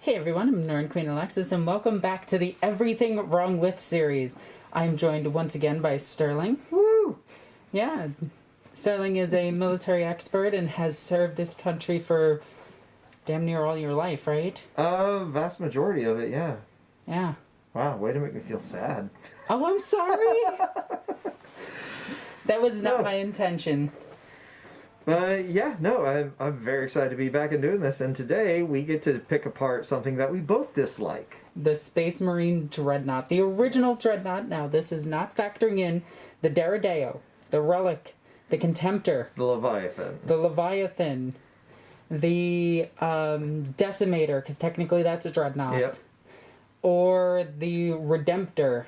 Hey everyone, I'm NornQueenAlexis, and welcome back to the Everything Wrong With series. I'm joined once again by Sterling. Woo! Yeah, Sterling is a military expert and has served this country for damn near all your life, right? Vast majority of it, yeah. Yeah. Wow, way to make me feel sad. Oh, I'm sorry! That was not my intention. Yeah, no, I'm very excited to be back and doing this, and today we get to pick apart something that we both dislike. The Space Marine Dreadnought. The original Dreadnought. Now, this is not factoring in the Daredeo, the Relic, the Contemptor, The Leviathan. the Leviathan, the Decimator, because technically that's a Dreadnought, Yep. or the Redemptor.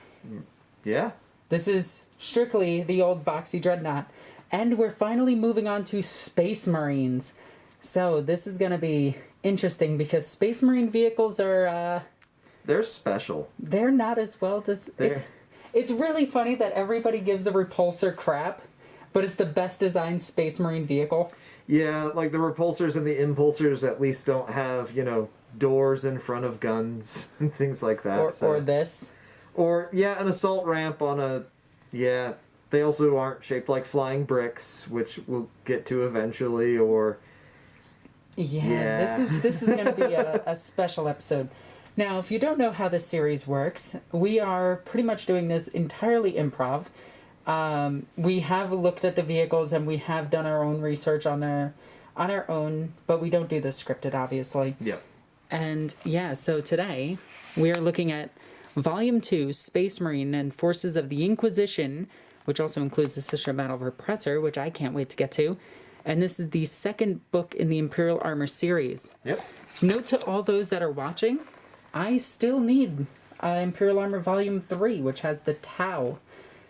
Yeah. This is strictly the old boxy Dreadnought. And we're finally moving on to Space Marines. So this is going to be interesting because Space Marine vehicles are... They're special. They're not as well... It's really funny that everybody gives the Repulsor crap, but it's the best designed Space Marine vehicle. Yeah, like the repulsors and the impulsors at least don't have, doors in front of guns and things like that. Or this. Or, yeah, an assault ramp on a... Yeah, they also aren't shaped like flying bricks, which we'll get to eventually, or... Yeah. This is going to be a special episode. Now, if you don't know how this series works, we are pretty much doing this entirely improv. We have looked at the vehicles and we have done our own research on our own, but we don't do this scripted, obviously. Yep. And yeah, so today we are looking at Volume 2, Space Marine and Forces of the Inquisition, which also includes the Sister Battle Repressor, which I can't wait to get to. And this is the second book in the Imperial Armor series. Yep. Note to all those that are watching, I still need Imperial Armor Volume 3, which has the Tau.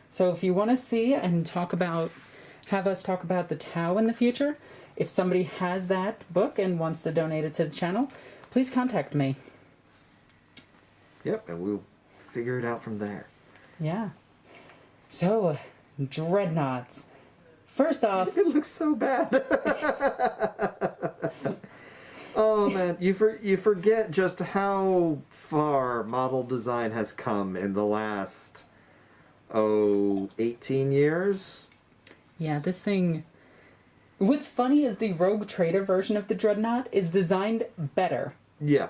So if you want to see and have us talk about the Tau in the future, if somebody has that book and wants to donate it to the channel, please contact me. Yep, and we'll figure it out from there. Yeah. So, Dreadnoughts. First off... It looks so bad. Oh, man. You forget just how far model design has come in the last, 18 years? Yeah, this thing... What's funny is the Rogue Trader version of the Dreadnought is designed better. Yeah.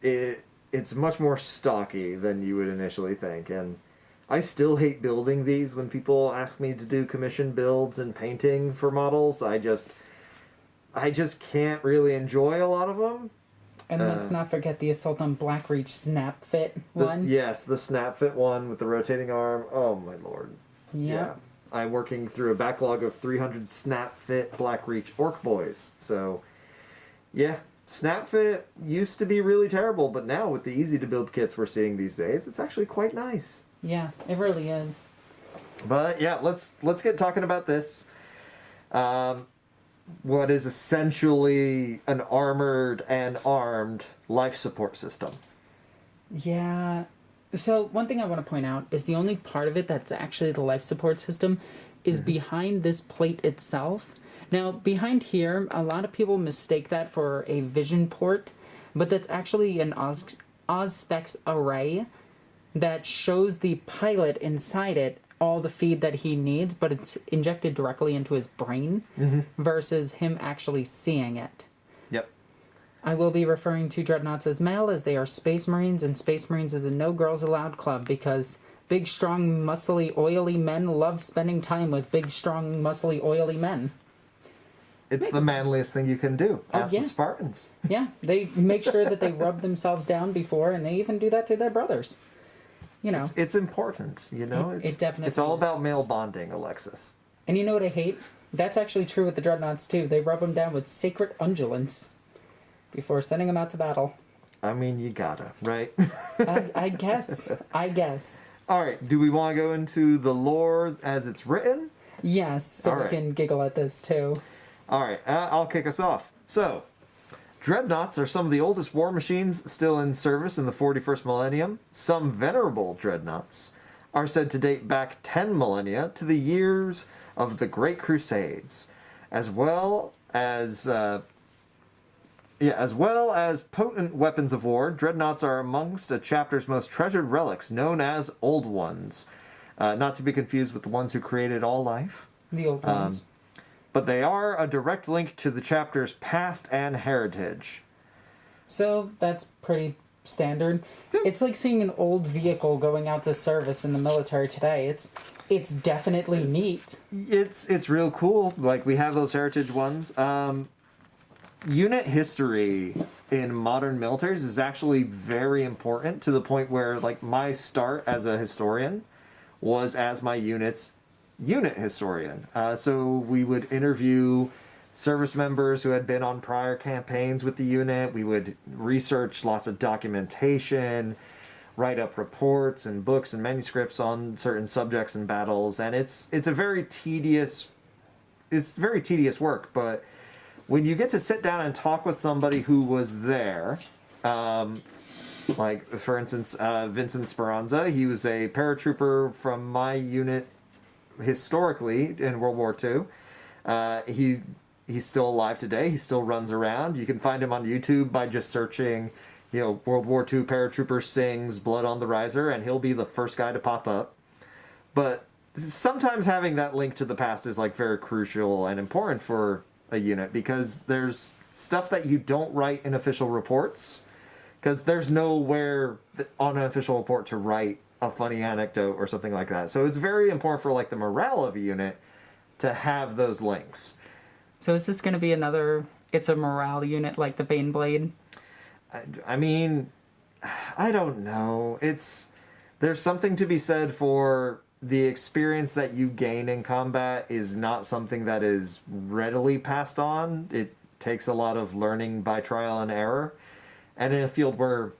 It's much more stocky than you would initially think, and... I still hate building these when people ask me to do commission builds and painting for models. I just can't really enjoy a lot of them. And let's not forget the Assault on Blackreach Snap Fit one. Yes, the Snap Fit one with the rotating arm. Oh my lord. Yep. Yeah. I'm working through a backlog of 300 Snap Fit Blackreach Ork boys. So, yeah. Snap Fit used to be really terrible, but now with the easy to build kits we're seeing these days, it's actually quite nice. Yeah, it really is. But yeah, let's get talking about this. What is essentially an armored and armed life support system. Yeah. So one thing I want to point out is the only part of it that's actually the life support system is behind this plate itself. Now, behind here, a lot of people mistake that for a vision port, but that's actually an Auspex array that shows the pilot inside it all the feed that he needs, but it's injected directly into his brain versus him actually seeing it. Yep. I will be referring to Dreadnoughts as male as they are Space Marines, and Space Marines is a no girls allowed club because big, strong, muscly, oily men love spending time with big, strong, muscly, oily men. It's the manliest thing you can do. Ask the Spartans. Yeah, they make sure that they rub themselves down before, and they even do that to their brothers. It's important, It definitely It's all is. about male bonding, Alexis. And you know what I hate? That's actually true with the Dreadnoughts, too. They rub them down with sacred undulants before sending them out to battle. I mean, you gotta, right? I guess. All right, do we want to go into the lore as it's written? Yes, so All we right. can giggle at this, too. All right, I'll kick us off. So, Dreadnoughts are some of the oldest war machines still in service in the 41st millennium. Some venerable Dreadnoughts are said to date back 10 millennia to the years of the Great Crusades, as well as Yeah, as well as potent weapons of war, dreadnoughts are amongst a chapter's most treasured relics, known as Old Ones. Not to be confused with the ones who created all life. The old ones. But they are a direct link to the chapter's past and heritage. So that's pretty standard. It's like seeing an old vehicle going out to service in the military today. It's definitely neat. It's real cool. Like, we have those heritage ones. Unit history in modern militaries is actually very important, to the point where, like, my start as a historian was as my unit's unit historian. So we would interview service members who had been on prior campaigns with the unit. We would research lots of documentation, write up reports and books and manuscripts on certain subjects and battles, and it's very tedious work. But when you get to sit down and talk with somebody who was there, like, for instance, Vincent Speranza, he was a paratrooper from my unit historically in World War II. He's still alive today. He still runs around. You can find him on YouTube by just searching, World War II paratrooper sings Blood on the Riser, and he'll be the first guy to pop up. But sometimes having that link to the past is, like, very crucial and important for a unit, because there's stuff that you don't write in official reports, because there's nowhere on an official report to write a funny anecdote or something like that. So it's very important for, like, the morale of a unit to have those links. So is this going to be it's a morale unit like the Baneblade? I mean, I don't know. There's something to be said for the experience that you gain in combat is not something that is readily passed on. It takes a lot of learning by trial and error. And in a field where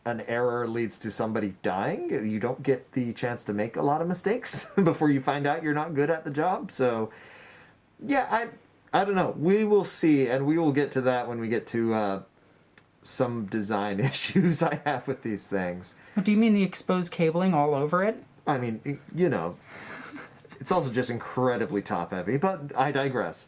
an error leads to somebody dying, you don't get the chance to make a lot of mistakes before you find out you're not good at the job. So, yeah, I don't know. We will see, and we will get to that when we get to some design issues I have with these things. Do you mean the exposed cabling all over it? I mean, it's also just incredibly top-heavy, but I digress.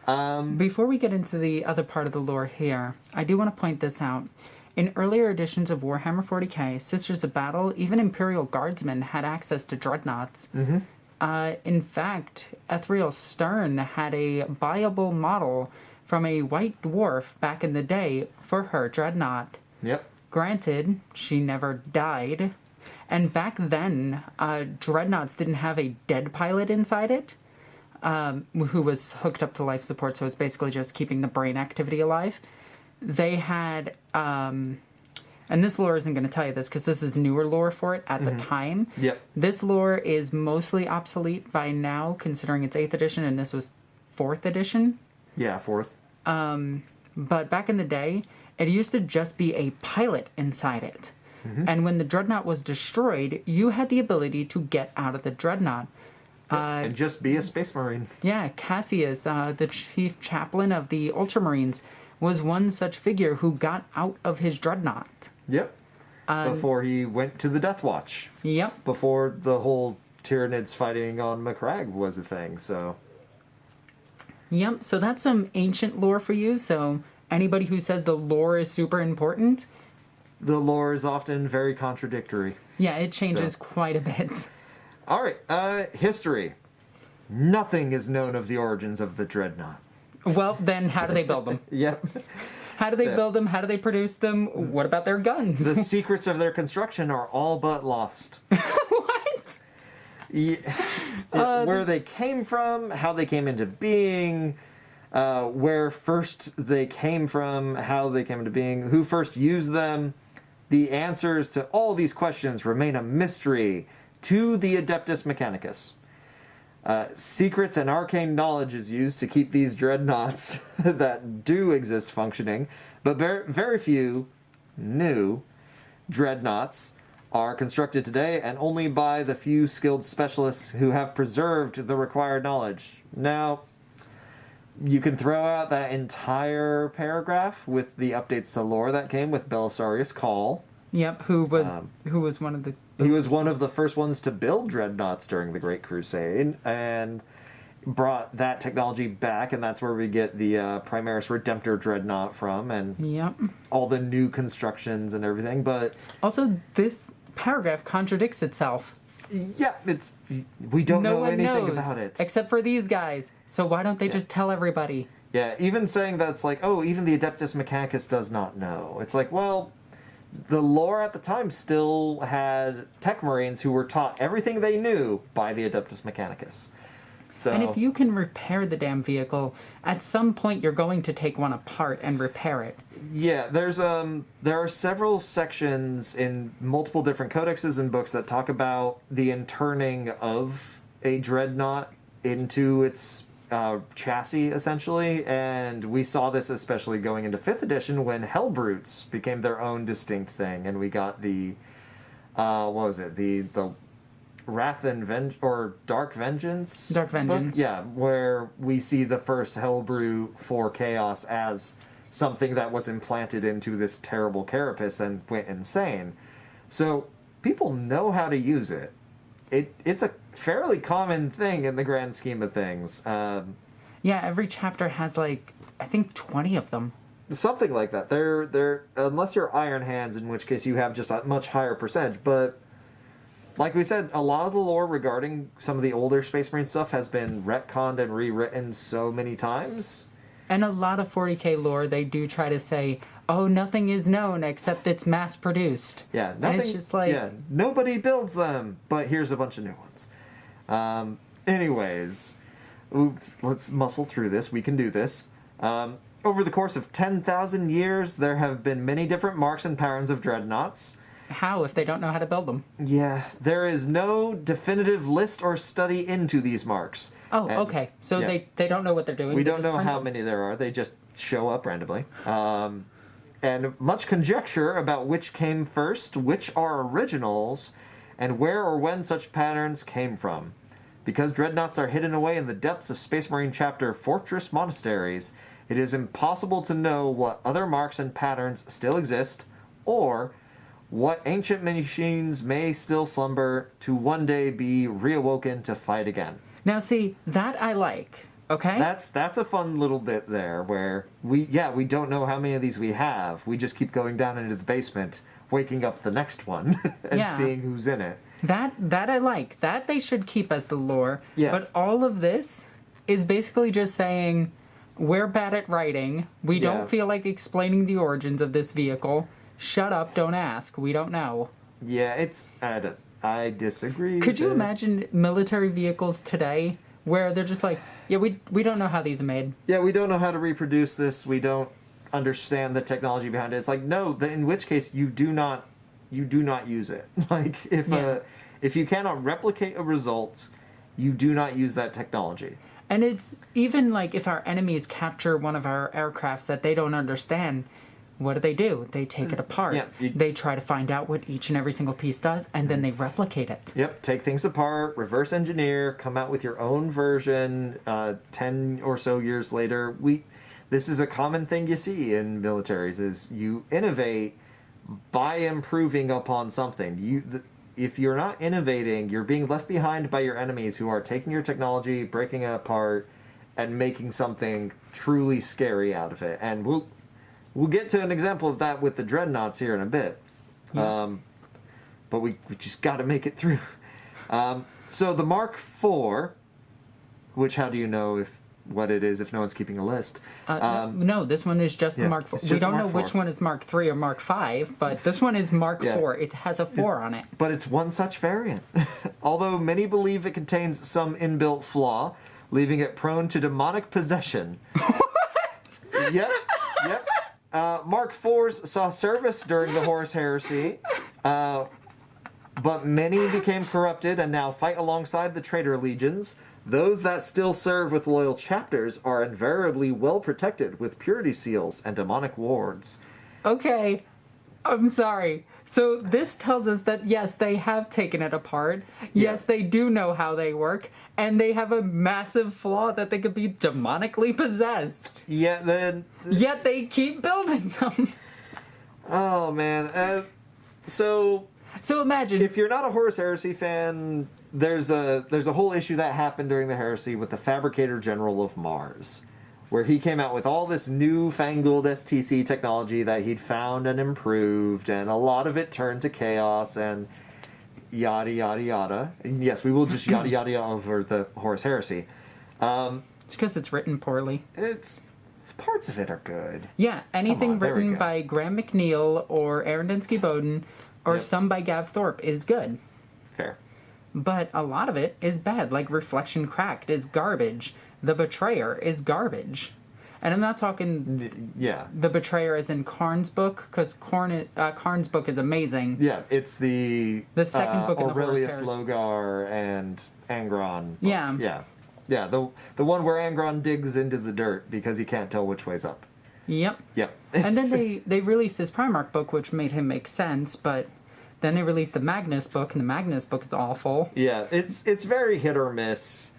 Before we get into the other part of the lore here, I do want to point this out. In earlier editions of Warhammer 40k, Sisters of Battle, even Imperial Guardsmen had access to dreadnoughts. Mm-hmm. In fact, Ethriel Stern had a buyable model from a white dwarf back in the day for her dreadnought. Yep. Granted, she never died. And back then, dreadnoughts didn't have a dead pilot inside it, who was hooked up to life support, so it's basically just keeping the brain activity alive. They had, and this lore isn't going to tell you this because this is newer lore for it at the time. Yep. This lore is mostly obsolete by now, considering it's 8th edition, and this was 4th edition. Yeah, 4th. But back in the day, it used to just be a pilot inside it. Mm-hmm. And when the dreadnought was destroyed, you had the ability to get out of the dreadnought. And just be a space marine. Yeah, Cassius, the chief chaplain of the Ultramarines, was one such figure who got out of his dreadnought. Yep. Before he went to the Deathwatch. Yep. Before the whole Tyranids fighting on Macragge was a thing, so... Yep, so that's some ancient lore for you, so anybody who says the lore is super important... The lore is often very contradictory. Yeah, it changes quite a bit. All right, history. Nothing is known of the origins of the Dreadnought. Well, then how do they build them? Yep. How do they build them? How do they produce them? What about their guns? The secrets of their construction are all but lost. What? Yeah. Where they came from, how they came into being, where first they came from, how they came into being, who first used them. The answers to all these questions remain a mystery to the Adeptus Mechanicus. Secrets and arcane knowledge is used to keep these dreadnoughts that do exist functioning, but very few new dreadnoughts are constructed today, and only by the few skilled specialists who have preserved the required knowledge. Now, you can throw out that entire paragraph with the updates to lore that came with Belisarius Call. Yep, who was one of the... He was one of the first ones to build dreadnoughts during the Great Crusade, and brought that technology back, and that's where we get the Primaris Redemptor Dreadnought from, and Yep. all the new constructions and everything. But Also, this paragraph contradicts itself. yeah, we don't No know one anything knows, about it. except for these guys. So why don't they just tell everybody? Yeah, even saying that's like, oh, even the Adeptus Mechanicus does not know. It's like, well, the lore at the time still had tech marines who were taught everything they knew by the Adeptus Mechanicus. So, And if you can repair the damn vehicle, at some point you're going to take one apart and repair it. yeah, there are several sections in multiple different codexes and books that talk about the interning of a dreadnought into its chassis, essentially, and we saw this especially going into 5th edition when Hellbrutes became their own distinct thing, and we got the what was it, the Wrath and Dark Vengeance Dark Vengeance. book? Yeah, where we see the first Hellbrute for Chaos as something that was implanted into this terrible carapace and went insane. So people know how to use it. It's a fairly common thing in the grand scheme of things. Yeah, every chapter has like, I think 20 of them. Something like that. They're unless you're Iron Hands, in which case you have just a much higher percentage. But like we said, a lot of the lore regarding some of the older Space Marine stuff has been retconned and rewritten so many times. And a lot of 40k lore, they do try to say, oh, nothing is known except it's mass-produced. Yeah, nothing. And it's just like... Yeah, nobody builds them, but here's a bunch of new ones. Anyways, let's muscle through this. We can do this. Over the course of 10,000 years, there have been many different marks and patterns of dreadnoughts. How if they don't know how to build them? Yeah, there is no definitive list or study into these marks. Oh, And, okay. So yeah. they don't know what they're doing. We They don't just know print how them. many there are. They just show up randomly. And much conjecture about which came first, which are originals, and where or when such patterns came from. Because dreadnoughts are hidden away in the depths of Space Marine Chapter Fortress Monasteries, it is impossible to know what other marks and patterns still exist, or what ancient machines may still slumber to one day be reawoken to fight again. Now, see, that I like, okay? That's a fun little bit there where we don't know how many of these we have. We just keep going down into the basement, waking up the next one and Yeah. seeing who's in it. That I like. That they should keep as the lore. Yeah. But all of this is basically just saying, we're bad at writing. We Yeah. don't feel like explaining the origins of this vehicle. Shut up, don't ask. We don't know. Yeah, I disagree. Could with you it. imagine military vehicles today where they're just like, yeah, we don't know how these are made. Yeah, we don't know how to reproduce this. We don't understand the technology behind it. It's like, no, in which case you do not use it. Like if you cannot replicate a result, you do not use that technology. And it's even like if our enemies capture one of our aircrafts that they don't understand, what do? They take it apart. Yeah, they try to find out what each and every single piece does, and then they replicate it. Yep, take things apart, reverse engineer, come out with your own version. 10 or so years later, this is a common thing you see in militaries: is you innovate by improving upon something. If you're not innovating, you're being left behind by your enemies who are taking your technology, breaking it apart, and making something truly scary out of it. And we'll get to an example of that with the dreadnoughts here in a bit. Yeah. But we just got to make it through. So the Mark IV, which how do you know what it is if no one's keeping a list? No, this one is just the yeah, Mark IV. it's We just don't the know Mark which IV. one is Mark III or Mark V, but this one is Mark Yeah. IV. It has a 4 on it. But it's one such variant. Although many believe it contains some inbuilt flaw, leaving it prone to demonic possession. What? Yep. Mark IVs saw service during the Horus Heresy, but many became corrupted and now fight alongside the traitor legions. Those that still serve with loyal chapters are invariably well protected with purity seals and demonic wards. Okay, I'm sorry. So this tells us that, yes, they have taken it apart. Yes, they do know how they work. And they have a massive flaw that they could be demonically possessed. Yeah, then... Yet they keep building them. Oh, man. So imagine... if you're not a Horus Heresy fan, there's a whole issue that happened during the Heresy with the Fabricator General of Mars, where he came out with all this newfangled STC technology that he'd found and improved, and a lot of it turned to chaos and yada yada yada. And yes, we will just yada yada over the Horus Heresy. It's because it's written poorly. It's parts of it are good. Yeah, anything there we written go. by Graham McNeil or Aaron Dinsky-Bowden or Yep. some by Gav Thorpe is good. Fair. But a lot of it is bad, like Reflection Cracked is garbage. The Betrayer is garbage. And I'm not talking Yeah. The Betrayer as in Karn's book, because Karn's book is amazing. Yeah, it's the second book in the Horus Aurelius Heresy. Logar and Angron book. Yeah. Yeah, the one where Angron digs into the dirt because he can't tell which way's up. Yep. Yep. And then they released his Primarch book, which made him make sense, but then they released the Magnus book, and the Magnus book is awful. Yeah, it's very hit or miss.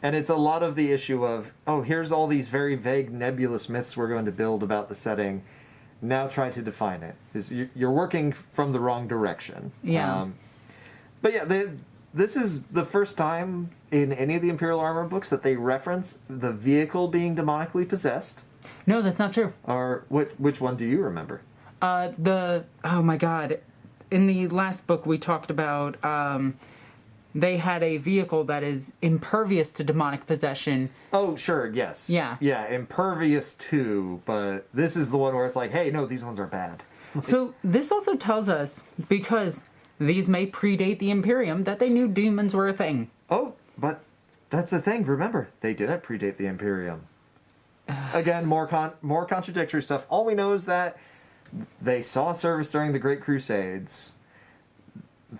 And it's a lot of the issue of, oh, here's all these very vague, nebulous myths we're going to build about the setting. Now try to define it. You're working from the wrong direction. Yeah. But yeah, this is the first time in any of the Imperial Armor books that they reference the vehicle being demonically possessed. No, that's not true. Or which one do you remember? Oh my god. In the last book we talked about, they had a vehicle that is impervious to demonic possession. Oh, sure, yes. Yeah. Yeah, Impervious 2, but this is the one where it's like, hey, no, these ones are bad. So this also tells us, because these may predate the Imperium, that they knew demons were a thing. Oh, but that's the thing. Remember, they didn't predate the Imperium. Again, more contradictory stuff. All we know is that they saw service during the Great Crusades.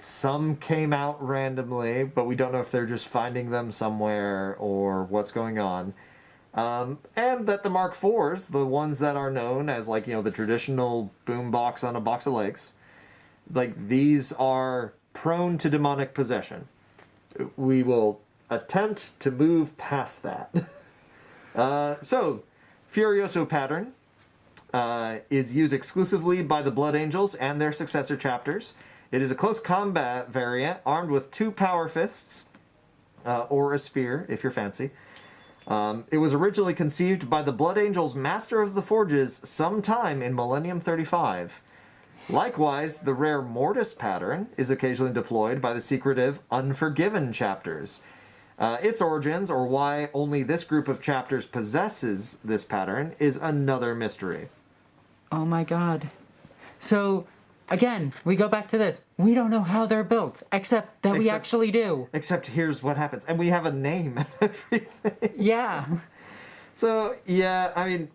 Some came out randomly, but we don't know if they're just finding them somewhere or what's going on. And that the Mark IVs, the ones that are known as, like, you know, the traditional boombox on a box of legs, like, these are prone to demonic possession. We will attempt to move past that. So, Furioso pattern is used exclusively by the Blood Angels and their successor chapters. It is a close combat variant armed with 2 power fists, or a spear, if you're fancy. It was originally conceived by the Blood Angels Master of the Forges sometime in Millennium 35. Likewise, the rare Mortis pattern is occasionally deployed by the secretive Unforgiven chapters. Its origins, or why only this group of chapters possesses this pattern, is another mystery. Oh my god. So, again, we go back to this. We don't know how they're built, except that we actually do. Except here's what happens. And we have a name and everything. Yeah. So, yeah, I mean...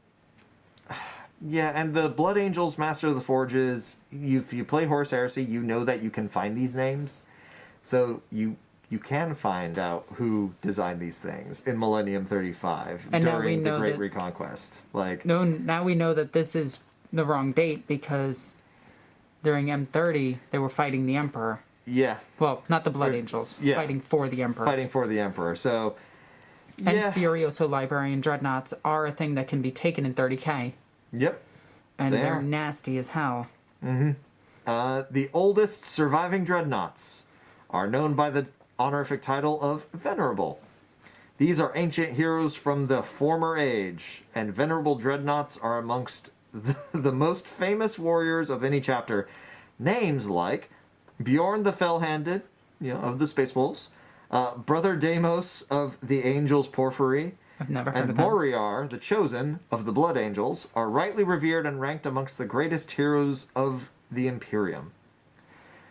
Yeah, and the Blood Angels Master of the Forges, if you play Horus Heresy, you know that you can find these names. So you can find out who designed these things in Millennium 35 And now we during the know Great that- Reconquest. Like, No, now we know that this is the wrong date because during M30 they were fighting the Emperor. yeah, Well, not the Blood Angels, yeah. fighting for the Emperor. fighting for the Emperor. So, And yeah. Furioso Librarian Dreadnoughts are a thing that can be taken in 30k. Yep. And They they're are. nasty as hell. The oldest surviving dreadnoughts are known by the honorific title of Venerable. These are ancient heroes from the former age, and venerable dreadnoughts are amongst the most famous warriors of any chapter. Names like Bjorn the Fell-Handed, of the Space Wolves, Brother Deimos of the Angels Porphyry, I've never heard and of them. Moriar, the Chosen of the Blood Angels, are rightly revered and ranked amongst the greatest heroes of the Imperium.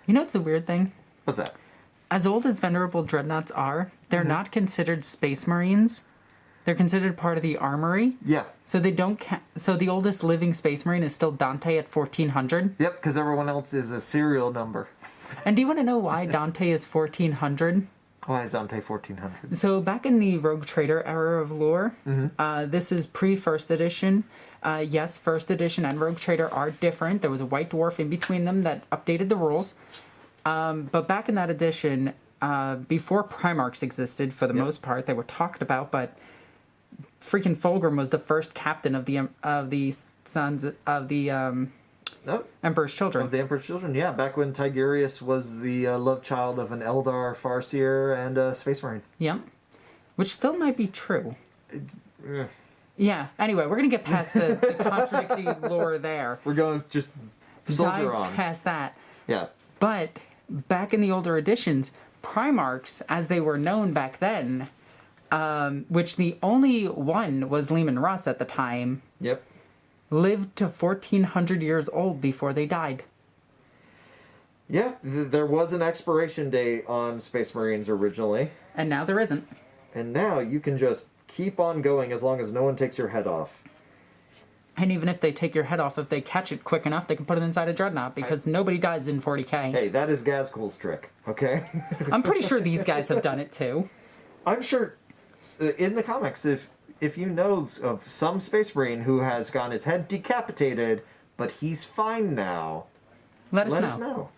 You know what's the weird thing? What's that? As old as Venerable Dreadnoughts are, they're not considered Space Marines. They're considered part of the Armory. Yeah. So they don't so the oldest living Space Marine is still Dante at 1400. Yep, because everyone else is a serial number. And do you want to know why Dante is 1400? Why is Dante 1400? So back in the Rogue Trader era of lore, this is pre-first edition. Yes, first edition and Rogue Trader are different. There was a white dwarf in between them that updated the rules. But back in that edition, before Primarchs existed, for the most part, they were talked about, but freaking Fulgrim was the first captain of the sons of the No. Emperor's Children. Of the Emperor's Children, yeah. Back when Tigurius was the love child of an Eldar, Farseer, and a Space Marine. Yep. Which still might be true. Eh. Yeah. Anyway, we're going to get past the contradictory lore there. We're going to just soldier Dive on. past that. Yeah. But back in the older editions, Primarchs, as they were known back then, which the only one was Leman Russ at the time, Yep. lived to 1,400 years old before they died. Yeah, there was an expiration date on Space Marines originally. And now there isn't. And now you can just keep on going as long as no one takes your head off. And even if they take your head off, if they catch it quick enough, they can put it inside a Dreadnought, because nobody dies in 40k. Hey, that is Gazkul's trick, okay? I'm pretty sure these guys have done it too. I'm sure in the comics, if you know of some Space Marine who has gotten his head decapitated, but he's fine now, Let let us us know. know.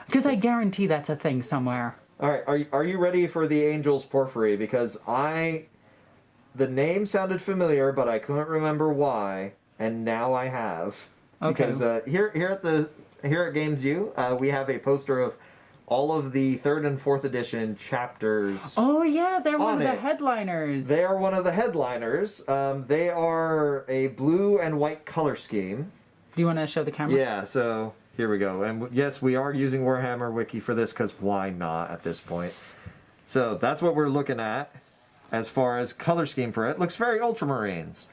Because I guarantee that's a thing somewhere. All right, are you ready for the Angel's Porphyry? Because the name sounded familiar, but I couldn't remember why, and now I have. Okay. Because here at Games U, we have a poster of all of the 3rd and 4th edition chapters. Oh yeah, they're one of the it. headliners. They are one of the headliners. They are a blue and white color scheme. Do you want to show the camera? Yeah, so here we go. And yes, we are using Warhammer Wiki for this because why not at this point? So that's what we're looking at as far as color scheme for it. Looks very Ultramarines.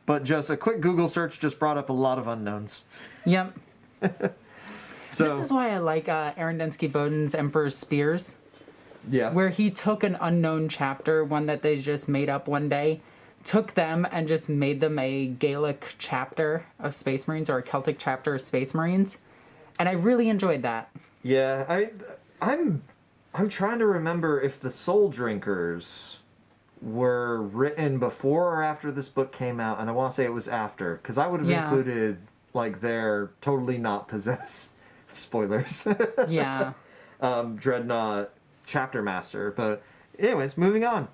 But just a quick Google search just brought up a lot of unknowns. Yep. So, This is why I like Aaron Densky-Bowden's Emperor's Spears, yeah. where he took an unknown chapter, one that they just made up one day, took them and just made them a Gaelic chapter of Space Marines, or a Celtic chapter of Space Marines, and I really enjoyed that. Yeah, I'm trying to remember if the Soul Drinkers were written before or after this book came out, and I want to say it was after, because I would have included like their totally not possessed spoilers. Yeah. Dreadnought chapter master, but anyways, moving on.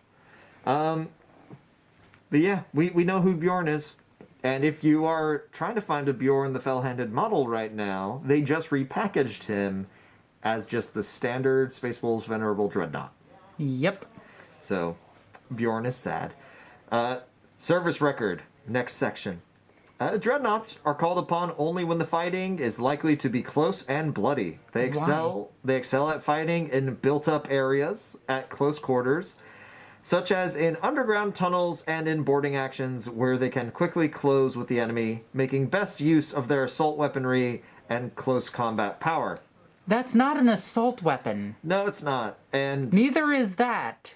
But yeah, we know who Bjorn is. And if you are trying to find a Bjorn the Fell-Handed model right now, they just repackaged him as just the standard Space Wolves Venerable Dreadnought. Yep. So, Bjorn is sad. Service record, next section. Dreadnoughts are called upon only when the fighting is likely to be close and bloody. They excel at fighting in built-up areas at close quarters, such as in underground tunnels and in boarding actions where they can quickly close with the enemy, making best use of their assault weaponry and close combat power. That's not an assault weapon. No, it's not. And Neither is that.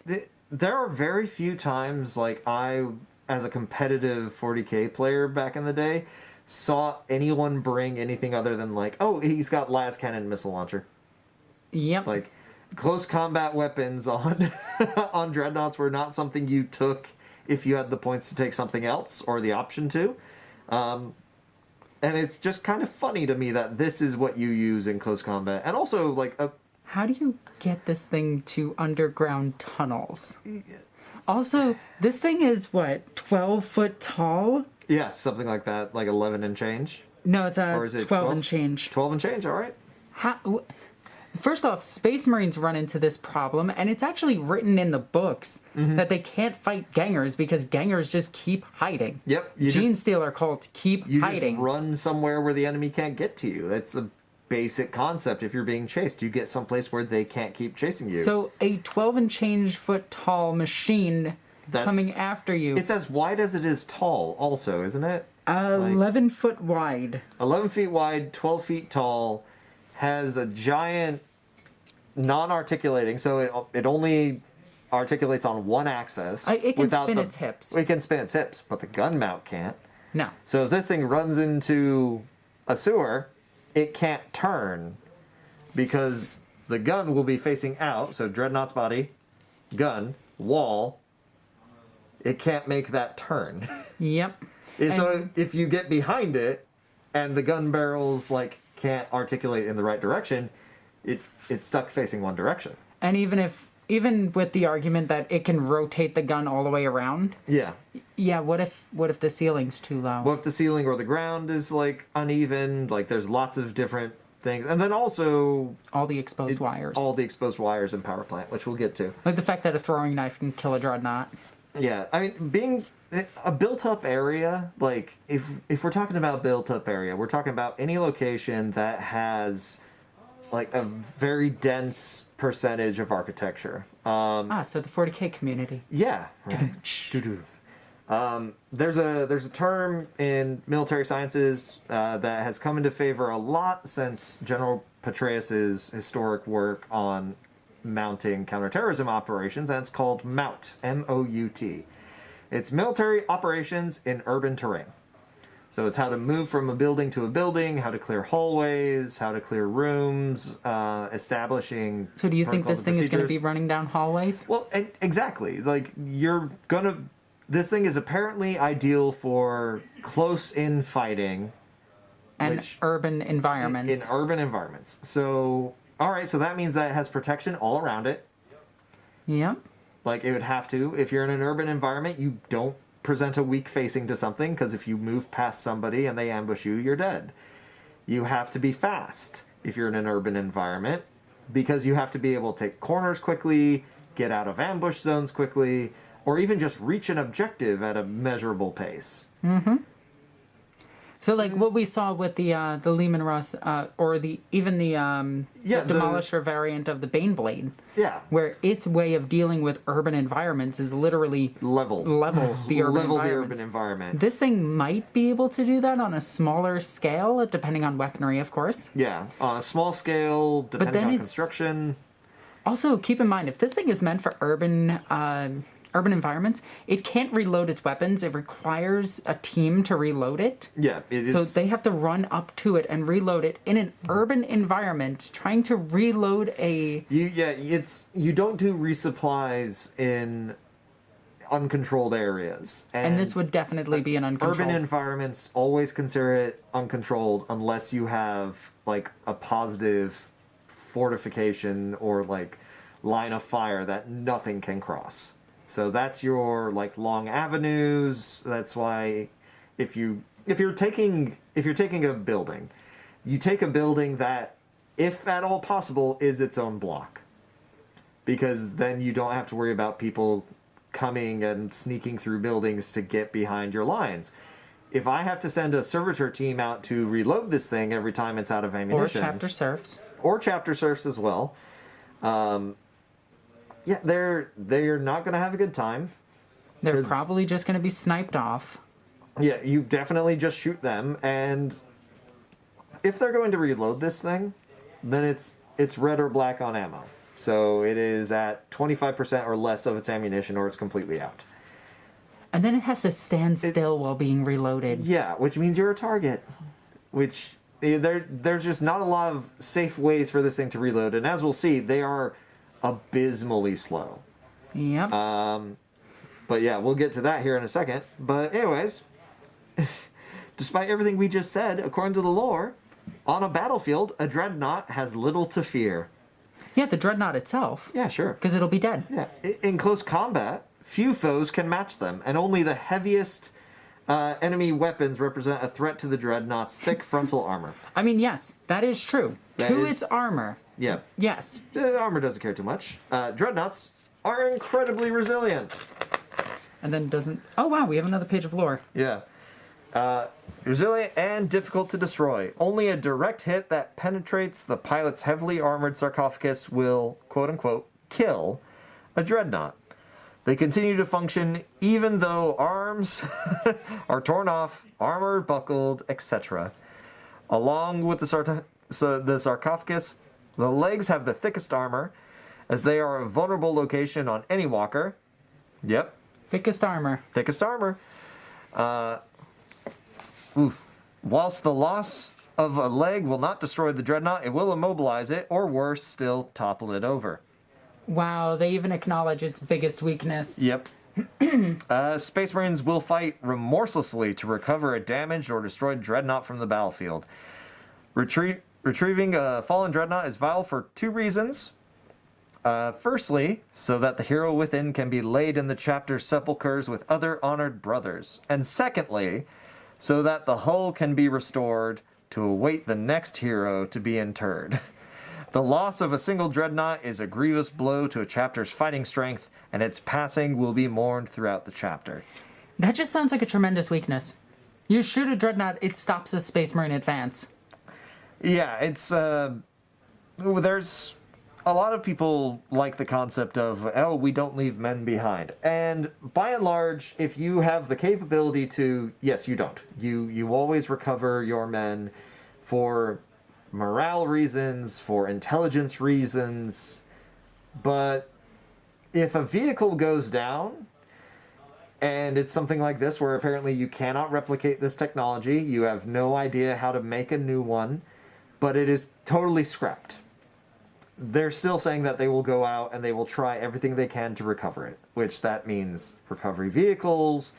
there are very few times, like I, as a competitive 40k player back in the day, saw anyone bring anything other than like, oh, he's got las cannon missile launcher. Yep. Like, close combat weapons on on Dreadnoughts were not something you took if you had the points to take something else or the option to. And it's just kind of funny to me that this is what you use in close combat. And also, like... How do you get this thing to underground tunnels? Also, this thing is, what, 12 foot tall? Yeah, something like that, like 11 and change. No, it's Or is it 12 and change. 12 and change, all right. First off, Space Marines run into this problem, and it's actually written in the books that they can't fight gangers because gangers just keep hiding. Yep. Genestealer cult keep You hiding. just run somewhere where the enemy can't get to you. That's a basic concept. If you're being chased, you get someplace where they can't keep chasing you. So a 12 and change foot tall machine coming after you. It's as wide as it is tall also, isn't it? 11 foot wide. 11 feet wide, 12 feet tall, has a giant non-articulating, so it only articulates on one axis. It can spin its hips. It can spin its hips, but the gun mount can't. No. So if this thing runs into a sewer, it can't turn because the gun will be facing out. So Dreadnought's body, gun, wall, it can't make that turn. Yep. So if you get behind it and the gun barrels can't articulate in the right direction, it's stuck facing one direction. And even if even with the argument that it can rotate the gun all the way around. Yeah. Yeah, what if the ceiling's too low? What if the ceiling or the ground is like uneven? Like there's lots of different things. And then also All the exposed wires. All the exposed wires in power plant, which we'll get to. Like the fact that a throwing knife can kill a dreadnought. Yeah, I mean, being a built-up area, like, if we're talking about built-up area, we're talking about any location that has, like, a very dense percentage of architecture. So the 40K community. Yeah, right. There's a term in military sciences that has come into favor a lot since General Petraeus's historic work on mounting counterterrorism operations, and it's called MOUT, M-O-U-T. It's military operations in urban terrain. So it's how to move from a building to a building, how to clear hallways, how to clear rooms, establishing. So do you think this thing is going to be running down hallways? Well, exactly. Like, this thing is apparently ideal for close-in fighting. And urban environments. In urban environments. So, alright, so that means that it has protection all around it. Yep. Like, it would have to. If you're in an urban environment, you don't present a weak facing to something, because if you move past somebody and they ambush you, you're dead. You have to be fast if you're in an urban environment, because you have to be able to take corners quickly, get out of ambush zones quickly, or even just reach an objective at a measurable pace. Mm-hmm. So, like what we saw with the Lehman Russ, or the Demolisher variant of the Baneblade. Yeah. Where its way of dealing with urban environments is literally level the urban environment. This thing might be able to do that on a smaller scale, depending on weaponry, of course. Yeah, on a small scale, depending on construction. Also, keep in mind, if this thing is meant for urban environments, it can't reload its weapons. It requires a team to reload it. Yeah, it is. So they have to run up to it and reload it in an urban environment, trying to reload a... You don't do resupplies in uncontrolled areas. And this would definitely be an uncontrolled... Urban environments always consider it uncontrolled unless you have, like, a positive fortification or, like, line of fire that nothing can cross. So that's your, like, long avenues. That's why if you're taking a building, you take a building that, if at all possible, is its own block. Because then you don't have to worry about people coming and sneaking through buildings to get behind your lines. If I have to send a servitor team out to reload this thing every time it's out of ammunition... Or chapter serfs. Or chapter serfs as well. Yeah, they're not going to have a good time. They're probably just going to be sniped off. Yeah, you definitely just shoot them, and if they're going to reload this thing, then it's red or black on ammo. So it is at 25% or less of its ammunition, or it's completely out. And then it has to stand still while being reloaded. Yeah, which means you're a target. Which, there's just not a lot of safe ways for this thing to reload, and as we'll see, they are abysmally slow. Yep. But yeah, we'll get to that here in a second. But anyways, despite everything we just said, according to the lore, on a battlefield, a Dreadnought has little to fear. Yeah, the Dreadnought itself. Yeah, sure. Because it'll be dead. Yeah. In close combat, few foes can match them, and only the heaviest enemy weapons represent a threat to the Dreadnought's thick frontal armor. I mean, yes, that is true. Its armor. Yeah. Yes. The armor doesn't care too much. Dreadnoughts are incredibly resilient. And then doesn't... Oh, wow, we have another page of lore. Yeah. Resilient and difficult to destroy. Only a direct hit that penetrates the pilot's heavily armored sarcophagus will, quote-unquote, kill a Dreadnought. They continue to function even though arms are torn off, armor buckled, etc. Along with the sarcophagus, the legs have the thickest armor, as they are a vulnerable location on any walker. Yep. Thickest armor. Thickest armor. Whilst the loss of a leg will not destroy the Dreadnought, it will immobilize it, or worse still, topple it over. Wow, they even acknowledge its biggest weakness. Yep. Space Marines will fight remorselessly to recover a damaged or destroyed Dreadnought from the battlefield. Retrieving a fallen Dreadnought is vital for two reasons. Firstly, so that the hero within can be laid in the chapter's sepulchres with other honored brothers. And secondly, so that the hull can be restored to await the next hero to be interred. The loss of a single dreadnought is a grievous blow to a chapter's fighting strength, and its passing will be mourned throughout the chapter. That just sounds like a tremendous weakness. You shoot a dreadnought, it stops the Space Marine advance. Yeah, it's, there's a lot of people like the concept of, oh, we don't leave men behind. And by and large, if you have the capability to, yes, you don't. You always recover your men for morale reasons, for intelligence reasons. But if a vehicle goes down, and it's something like this where apparently you cannot replicate this technology, you have no idea how to make a new one, but it is totally scrapped. They're still saying that they will go out and they will try everything they can to recover it, which that means recovery vehicles,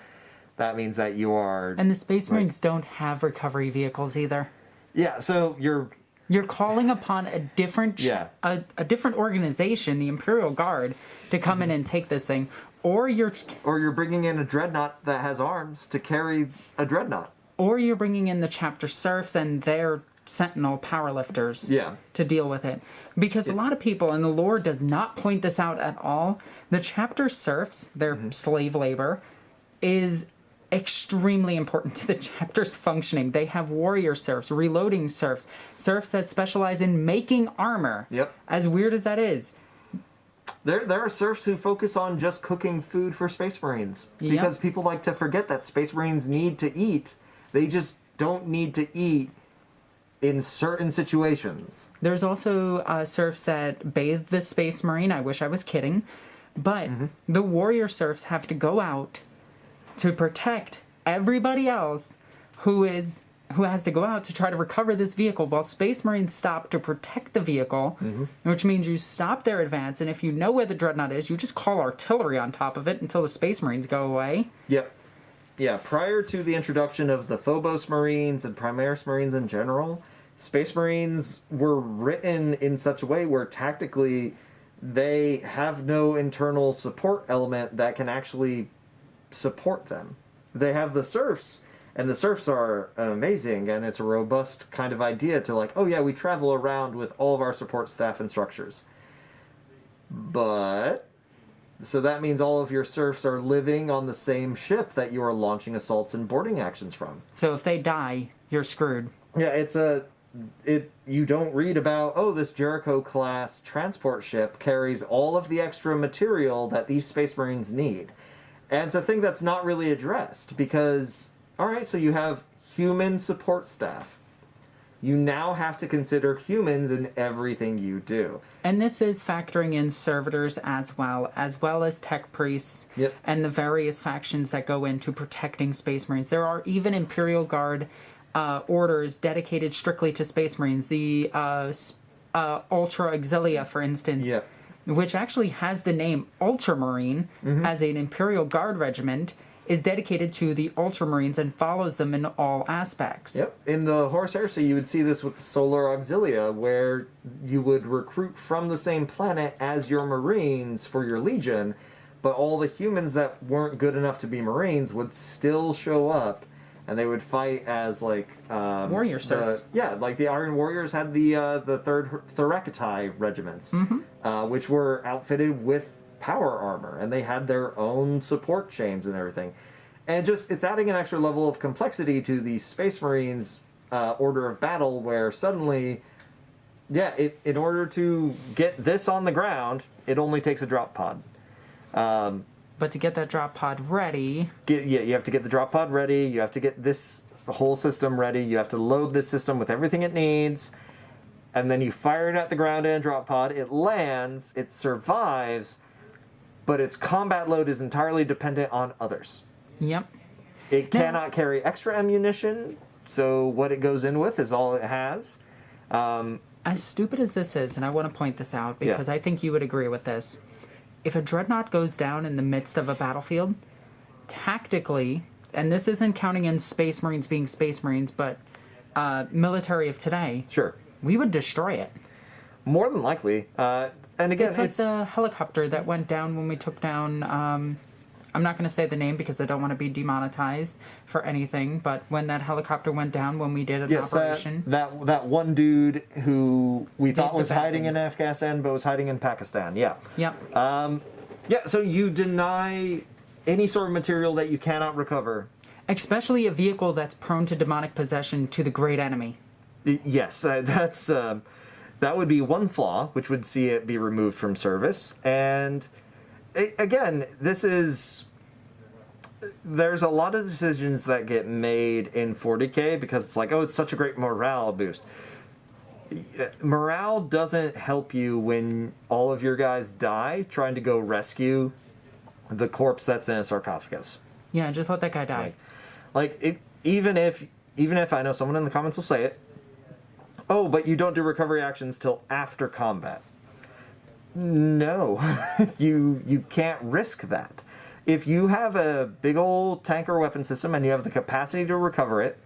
that means that you are... And the Space Marines don't have recovery vehicles either. Yeah, so you're calling upon a different a different organization, the Imperial Guard, to come in and take this thing, or you're bringing in a dreadnought that has arms to carry a dreadnought, or you're bringing in the chapter serfs and their sentinel powerlifters to deal with it. Because a lot of people, and the lore does not point this out at all, the chapter serfs, their slave labor, is extremely important to the chapter's functioning. They have warrior serfs, reloading serfs, serfs that specialize in making armor. Yep. As weird as that is. There are serfs who focus on just cooking food for Space Marines. Because people like to forget that Space Marines need to eat. They just don't need to eat in certain situations. There's also serfs that bathe the Space Marine. I wish I was kidding. But the warrior serfs have to go out to protect everybody else who has to go out to try to recover this vehicle, while Space Marines stop to protect the vehicle, which means you stop their advance, and if you know where the Dreadnought is, you just call artillery on top of it until the Space Marines go away. Yep. Yeah, prior to the introduction of the Phobos Marines and Primaris Marines in general, Space Marines were written in such a way where tactically they have no internal support element that can actually support them. They have the serfs, and the serfs are amazing, and it's a robust kind of idea to like, oh yeah, we travel around with all of our support staff and structures. But so that means all of your serfs are living on the same ship that you are launching assaults and boarding actions from. So if they die, you're screwed. Yeah, you don't read about, oh, this Jericho class transport ship carries all of the extra material that these Space Marines need. And it's a thing that's not really addressed because, all right, so you have human support staff. You now have to consider humans in everything you do. And this is factoring in servitors as well as tech priests and the various factions that go into protecting Space Marines. There are even Imperial Guard orders dedicated strictly to Space Marines. The Ultra Auxilia, for instance, which actually has the name Ultramarine as an Imperial Guard regiment, is dedicated to the Ultramarines and follows them in all aspects. Yep. In the Horus Heresy, you would see this with the Solar Auxilia, where you would recruit from the same planet as your Marines for your Legion, but all the humans that weren't good enough to be Marines would still show up, and they would fight as, like... warrior serfs. Like the Iron Warriors had the 3rd Thorakitai regiments, which were outfitted with power armor, and they had their own support chains and everything. And it's adding an extra level of complexity to the Space Marines order of battle, where suddenly, in order to get this on the ground, it only takes a drop pod. But to get that drop pod ready... you have to get the drop pod ready, you have to get this whole system ready, you have to load this system with everything it needs, and then you fire it at the ground in a drop pod, it lands, it survives, but its combat load is entirely dependent on others. Yep. It cannot carry extra ammunition, so what it goes in with is all it has. As stupid as this is, and I want to point this out because I think you would agree with this, if a Dreadnought goes down in the midst of a battlefield, tactically, and this isn't counting in Space Marines being Space Marines, but military of today, Sure. we would destroy it. More than likely. And again, it's like the helicopter that went down when we took down. I'm not going to say the name because I don't want to be demonetized for anything. But when that helicopter went down, when we did an operation, that one dude who we thought was hiding in Leviathans. Afghanistan but was hiding in Pakistan. Yeah. Yep. Yeah. So you deny any sort of material that you cannot recover. Especially a vehicle that's prone to demonic possession to the great enemy. Yes, that would be one flaw, which would see it be removed from service. And again, there's a lot of decisions that get made in 40K because it's like, oh, it's such a great morale boost. Morale doesn't help you when all of your guys die trying to go rescue the corpse that's in a sarcophagus. Yeah, just let that guy die. Even if I know someone in the comments will say it, oh, but you don't do recovery actions till after combat. No, you can't risk that. If you have a big old tank or weapon system and you have the capacity to recover it,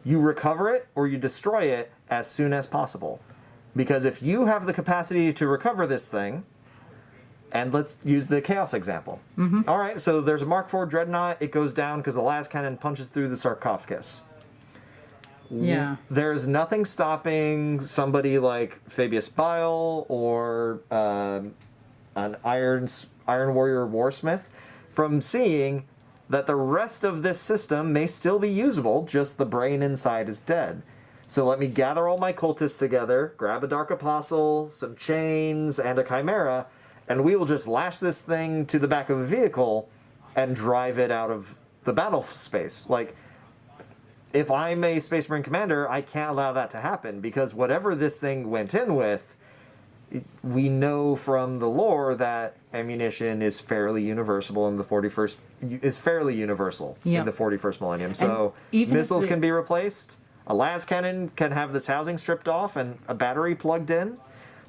you recover it or you destroy it as soon as possible. Because if you have the capacity to recover this thing, and let's use the Chaos example. Mm-hmm. All right, so there's a Mark IV Dreadnought. It goes down because the las cannon punches through the sarcophagus. Yeah. There's nothing stopping somebody like Fabius Bile or an Iron Warrior Warsmith from seeing that the rest of this system may still be usable, just the brain inside is dead. So let me gather all my cultists together, grab a Dark Apostle, some chains, and a Chimera, and we will just lash this thing to the back of a vehicle and drive it out of the battle space. Like, if I'm a Space Marine commander, I can't allow that to happen, because whatever this thing went in with, we know from the lore that ammunition is fairly universal in the 41st. Is fairly universal in the 41st millennium. So missiles can be replaced. A las cannon can have this housing stripped off and a battery plugged in.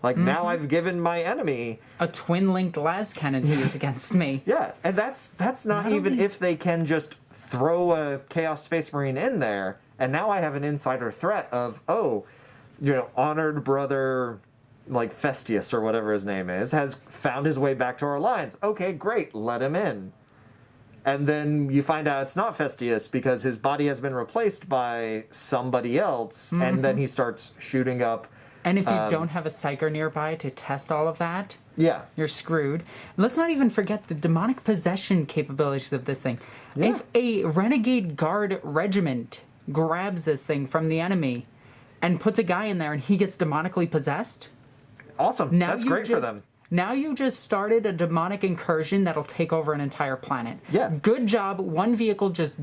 Like, now I've given my enemy a twin-linked las cannon to use against me. Yeah, and that's not even if they can just throw a Chaos Space Marine in there, and now I have an insider threat of, honored brother, like Festius or whatever his name is, has found his way back to our lines. Okay, great, let him in. And then you find out it's not Festius because his body has been replaced by somebody else, and then he starts shooting up. And if you don't have a psyker nearby to test all of that, yeah, you're screwed. Let's not even forget the demonic possession capabilities of this thing. Yeah. If a Renegade Guard regiment grabs this thing from the enemy and puts a guy in there and he gets demonically possessed... Awesome. That's great for them. Now you just started a demonic incursion that'll take over an entire planet. Yeah. Good job. One vehicle just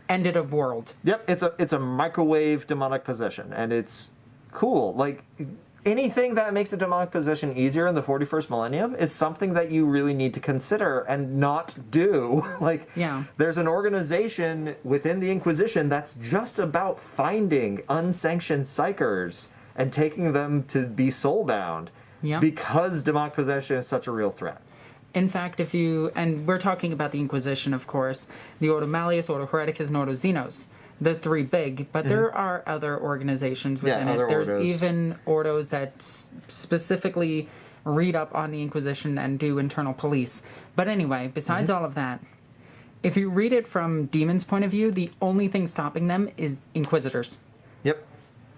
ended a world. Yep, it's a microwave demonic possession, and it's cool. Like, anything that makes a demonic possession easier in the 41st millennium is something that you really need to consider and not do. There's an organization within the Inquisition that's just about finding unsanctioned psychers and taking them to be soulbound. Yep. Because demonic possession is such a real threat. In fact, and we're talking about the Inquisition, of course, the Ordo Malleus, Ordo Hereticus, and Ordo Xenos, the three big, but there are other organizations within it. There's ordos. Even Ordos that specifically read up on the Inquisition and do internal police. But anyway, besides all of that, if you read it from Demons' point of view, the only thing stopping them is Inquisitors. Yep.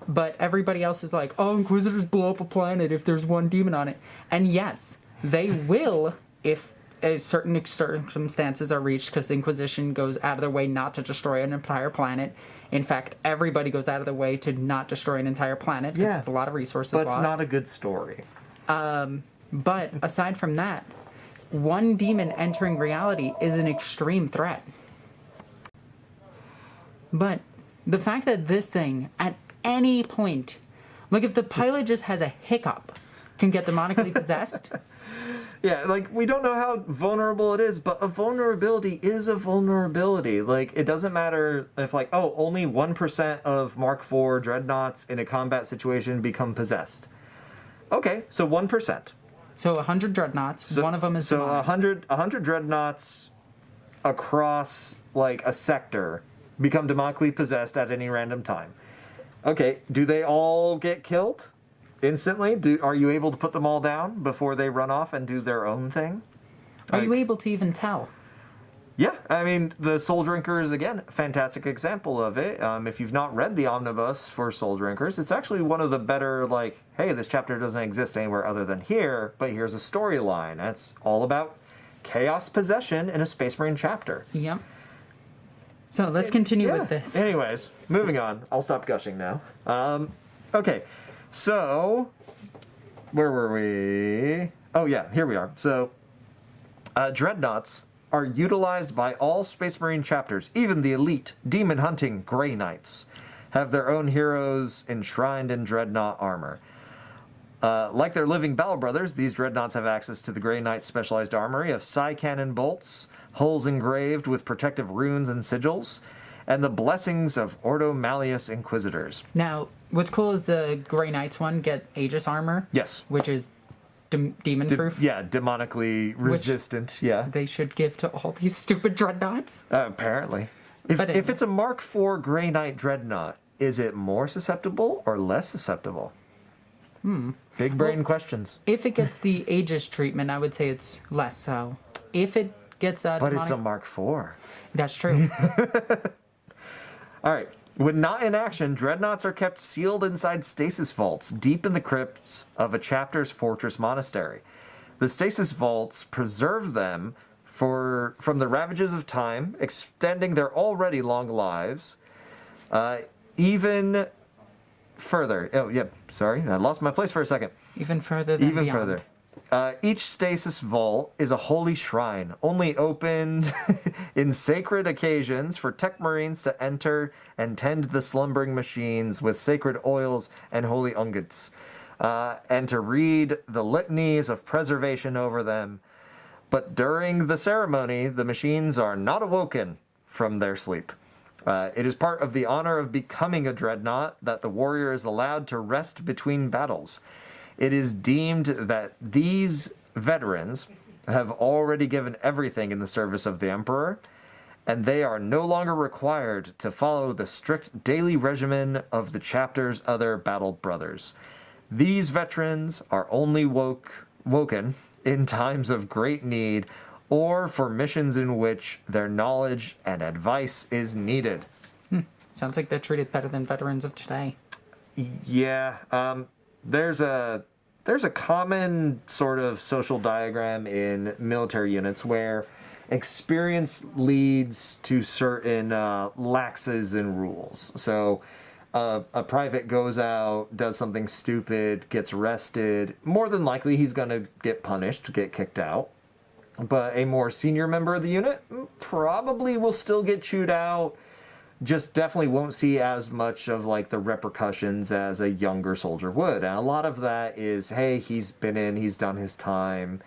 But everybody else is like, oh, Inquisitors blow up a planet if there's one demon on it. And yes, they will if certain circumstances are reached, because the Inquisition goes out of their way not to destroy an entire planet. In fact, everybody goes out of their way to not destroy an entire planet, because it's a lot of resources but lost. It's not a good story. But aside from that, one demon entering reality is an extreme threat. But the fact that this thing, at any point, like if the pilot just has a hiccup, can get demonically possessed. Yeah, like, we don't know how vulnerable it is, but a vulnerability is a vulnerability. Like, it doesn't matter if, like, only 1% of Mark IV Dreadnoughts in a combat situation become possessed. Okay, so 1%. So 100 Dreadnoughts, one of them is demonic. So 100 Dreadnoughts across, like, a sector become demonically possessed at any random time. Okay, do they all get killed? instantly? Are you able to put them all down before they run off and do their own thing? Are you able to even tell? Yeah, I mean, the Soul Drinkers, again, fantastic example of it. If you've not read the omnibus for Soul Drinkers, it's actually one of the better, like, hey, this chapter doesn't exist anywhere other than here, but here's a storyline. That's all about chaos possession in a Space Marine chapter. Yep. So let's continue with this. Anyways, moving on. I'll stop gushing now. Okay, so where were we? Oh yeah, here we are. So Dreadnoughts are utilized by all Space Marine chapters, even the elite demon-hunting Grey Knights have their own heroes enshrined in Dreadnought armor. Like their living battle brothers, these Dreadnoughts have access to the Grey Knight's specialized armory of Psy Cannon bolts, hulls engraved with protective runes and sigils, and the blessings of Ordo Malleus Inquisitors. Now, what's cool is the Grey Knights one get Aegis armor. Yes. Which is demon-proof. Yeah, demonically resistant, yeah. They should give to all these stupid Dreadnoughts. Apparently. If it's a Mark IV Grey Knight Dreadnought, is it more susceptible or less susceptible? Big brain questions. If it gets the Aegis treatment, I would say it's less so. If it gets a But it's a Mark IV. That's true. All right. When not in action, Dreadnoughts are kept sealed inside stasis vaults deep in the crypts of a chapter's fortress monastery. The stasis vaults preserve them from the ravages of time, extending their already long lives, even further. Oh, yeah, sorry. I lost my place for a second. Even further than Even beyond. further. Each stasis vault is a holy shrine, only opened in sacred occasions for tech marines to enter and tend the slumbering machines with sacred oils and holy unguents, and to read the litanies of preservation over them. But during the ceremony, the machines are not awoken from their sleep. It is part of the honor of becoming a Dreadnought that the warrior is allowed to rest between battles. It is deemed that these veterans have already given everything in the service of the Emperor, and they are no longer required to follow the strict daily regimen of the chapter's other battle brothers. These veterans are only woken in times of great need or for missions in which their knowledge and advice is needed. Sounds like they're treated better than veterans of today. Yeah, there's a common sort of social diagram in military units where experience leads to certain laxes in rules. So a private goes out, does something stupid, gets arrested. More than likely, he's going to get punished, get kicked out. But a more senior member of the unit probably will still get chewed out. Just definitely won't see as much of like the repercussions as a younger soldier would. And a lot of that is, hey, he's been in, he's done his time.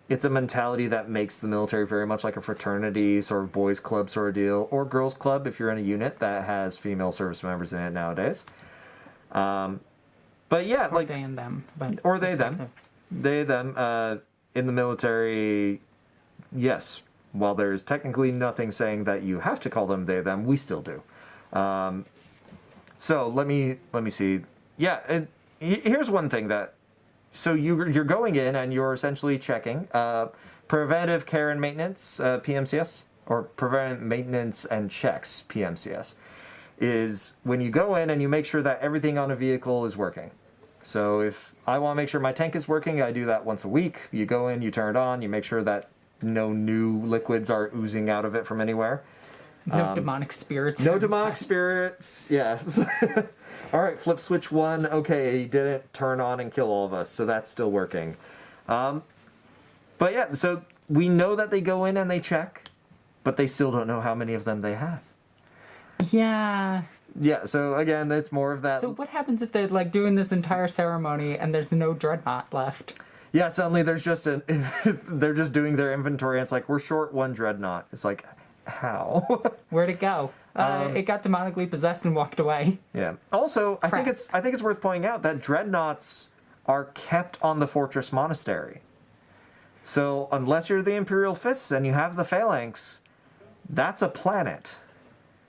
It's a mentality that makes the military very much like a fraternity, sort of boys club sort of deal, or girls club if you're in a unit that has female service members in it nowadays. But yeah, Or like they and them. But or they them. They them in the military, yes. While there's technically nothing saying that you have to call them they, them, we still do. So let me see. Yeah, and here's one thing that... So you're going in and you're essentially checking preventive care and maintenance, PMCS, or preventive maintenance and checks, PMCS, is when you go in and you make sure that everything on a vehicle is working. So if I want to make sure my tank is working, I do that once a week. You go in, you turn it on, you make sure that no new liquids are oozing out of it from anywhere. No demonic spirits. No demonic spirits, yes. All right, flip switch 1. Okay, he didn't turn on and kill all of us, so that's still working. But yeah, so we know that they go in and they check, but they still don't know how many of them they have. Yeah. Yeah, so again, it's more of that... So what happens if they're like doing this entire ceremony and there's no Dreadnought left? Yeah, suddenly there's just they're just doing their inventory and it's like, we're short 1 Dreadnought. It's like, how? Where'd it go? It got demonically possessed and walked away. Yeah. Also, I think it's worth pointing out that Dreadnoughts are kept on the Fortress Monastery. So unless you're the Imperial Fists and you have the Phalanx, that's a planet.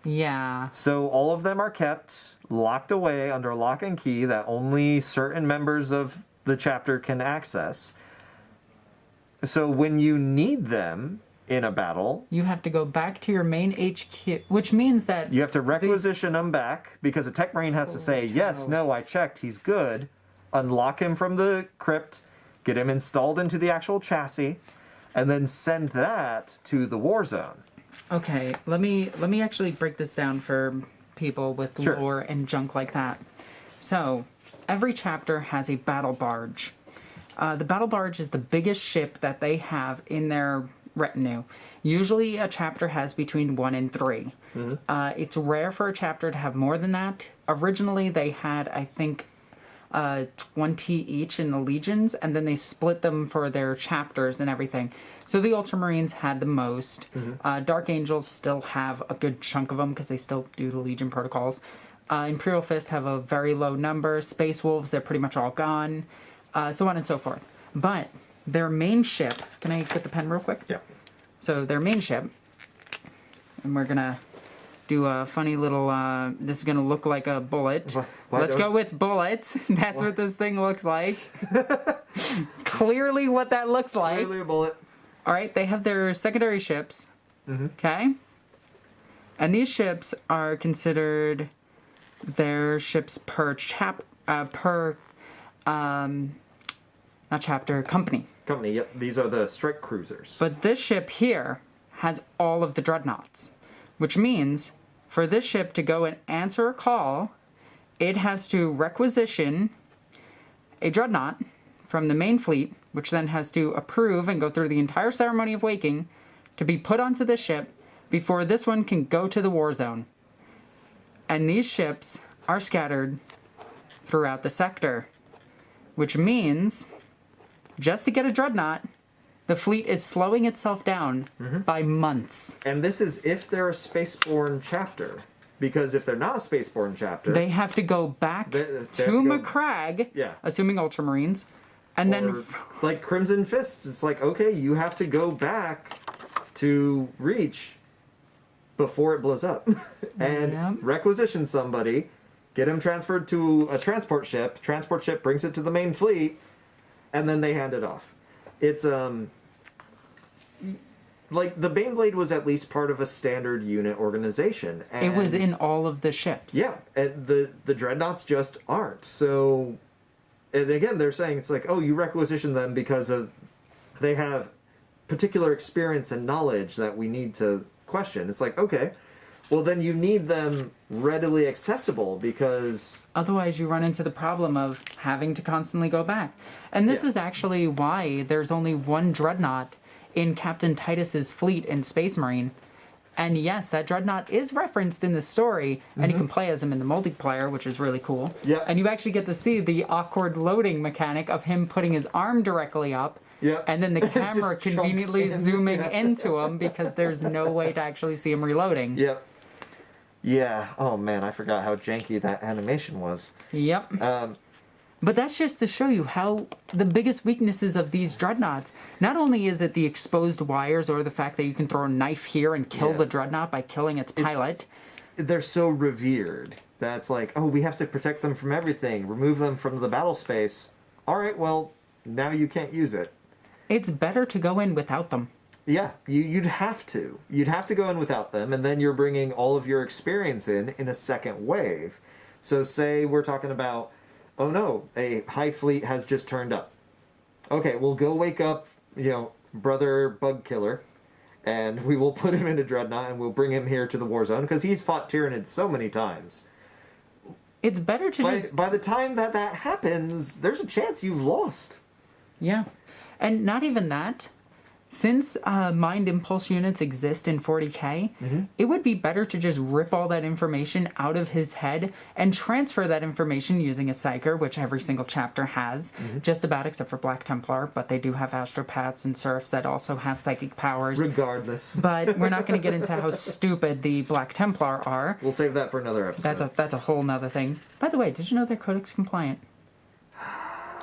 Yeah. So all of them are kept locked away under lock and key that only certain members of the chapter can access. So when you need them in a battle, You have to go back to your main HQ, which means that you have to requisition them back because a tech brain has to say, yes, no, I checked, he's good. Unlock him from the crypt, get him installed into the actual chassis, and then send that to the war zone. Okay, let me actually break this down for people with Sure. lore and junk like that. So, every chapter has a battle barge. The battle barge is the biggest ship that they have in their retinue. Usually a chapter has between 1 and 3. It's rare for a chapter to have more than that. Originally they had, I think, 20 each in the legions, and then they split them for their chapters and everything. So the Ultramarines had the most. Dark Angels still have a good chunk of them because they still do the Legion protocols. Imperial Fist have a very low number. Space Wolves, they're pretty much all gone. So on and so forth. But their main ship, can I get the pen real quick? Yeah. So their main ship, and we're gonna do a funny little, this is gonna look like a bullet. Let's go with bullets. That's what this thing looks like. Clearly what that looks like. Clearly a bullet. Alright, they have their secondary ships. Okay? And these ships are considered their ships per company. Company, yep. These are the strike cruisers. But this ship here has all of the dreadnoughts, which means for this ship to go and answer a call, it has to requisition a dreadnought from the main fleet, which then has to approve and go through the entire ceremony of waking to be put onto the ship before this one can go to the war zone. And these ships are scattered throughout the sector, which means just to get a dreadnought, the fleet is slowing itself down by months. And this is if they're a Spaceborne chapter. Because if they're not a Spaceborne chapter... They have to go back they to have to go- Macragge, Yeah. assuming Ultramarines, and Or, then... like Crimson Fist, it's like, okay, you have to go back to Reach before it blows up. And Yep. requisition somebody, get him transferred to a transport ship brings it to the main fleet, and then they hand it off. It's, like, the Baneblade was at least part of a standard unit organization. And It was in all of the ships. yeah, and the Dreadnoughts just aren't. So, and again, they're saying it's like, oh, you requisition them because of they have particular experience and knowledge that we need to question. It's like, okay, well then you need them readily accessible because Otherwise, you run into the problem of having to constantly go back. And this Yeah. is actually why there's only one dreadnought in Captain Titus's fleet in Space Marine. And yes, that dreadnought is referenced in the story, and you can play as him in the multiplayer, which is really cool. Yeah. And you actually get to see the awkward loading mechanic of him putting his arm directly up, Yeah. and then the camera Just chunks conveniently in. zooming Yeah. into him because there's no way to actually see him reloading. Yep. Yeah. Oh man, I forgot how janky that animation was. Yep. But that's just to show you how the biggest weaknesses of these dreadnoughts, not only is it the exposed wires or the fact that you can throw a knife here and kill Yeah. the dreadnought by killing its pilot. They're so revered. That's like, oh, we have to protect them from everything, remove them from the battle space. All right, well, now you can't use it. It's better to go in without them. Yeah, you'd have to. You'd have to go in without them, and then you're bringing all of your experience in a second wave. So say we're talking about, oh no, a high fleet has just turned up. Okay, we'll go wake up, brother Bug Killer, and we will put him into Dreadnought, and we'll bring him here to the war zone, because he's fought Tyranids so many times. It's better to just... By the time that happens, there's a chance you've lost. Yeah. And not even that. Since Mind Impulse units exist in 40k, it would be better to just rip all that information out of his head and transfer that information using a Psyker, which every single chapter has, just about except for Black Templar, but they do have Astropaths and Serfs that also have psychic powers. Regardless. But we're not going to get into how stupid the Black Templar are. We'll save that for another episode. That's a whole nother thing. By the way, did you know they're Codex compliant?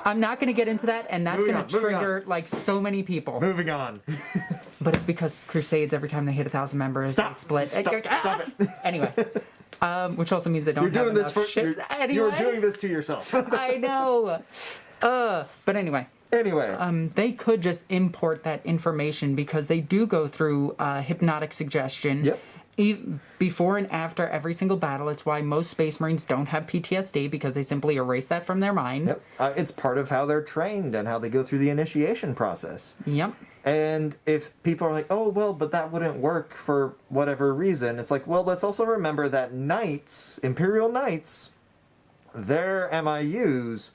I'm not going to get into that, and that's going to trigger, like, so many people. Moving on. But it's because Crusades, every time they hit 1,000 members, they split. Stop it. Anyway. Which also means they don't have enough ships. Anyway. You're doing this to yourself. I know. But anyway. They could just import that information because they do go through hypnotic suggestion. Yep. Before and after every single battle. It's why most Space Marines don't have PTSD, because they simply erase that from their mind. Yep. It's part of how they're trained and how they go through the initiation process. Yep. And if people are like, oh, well, but that wouldn't work for whatever reason, it's like, well, let's also remember that Knights, Imperial Knights, their MIUs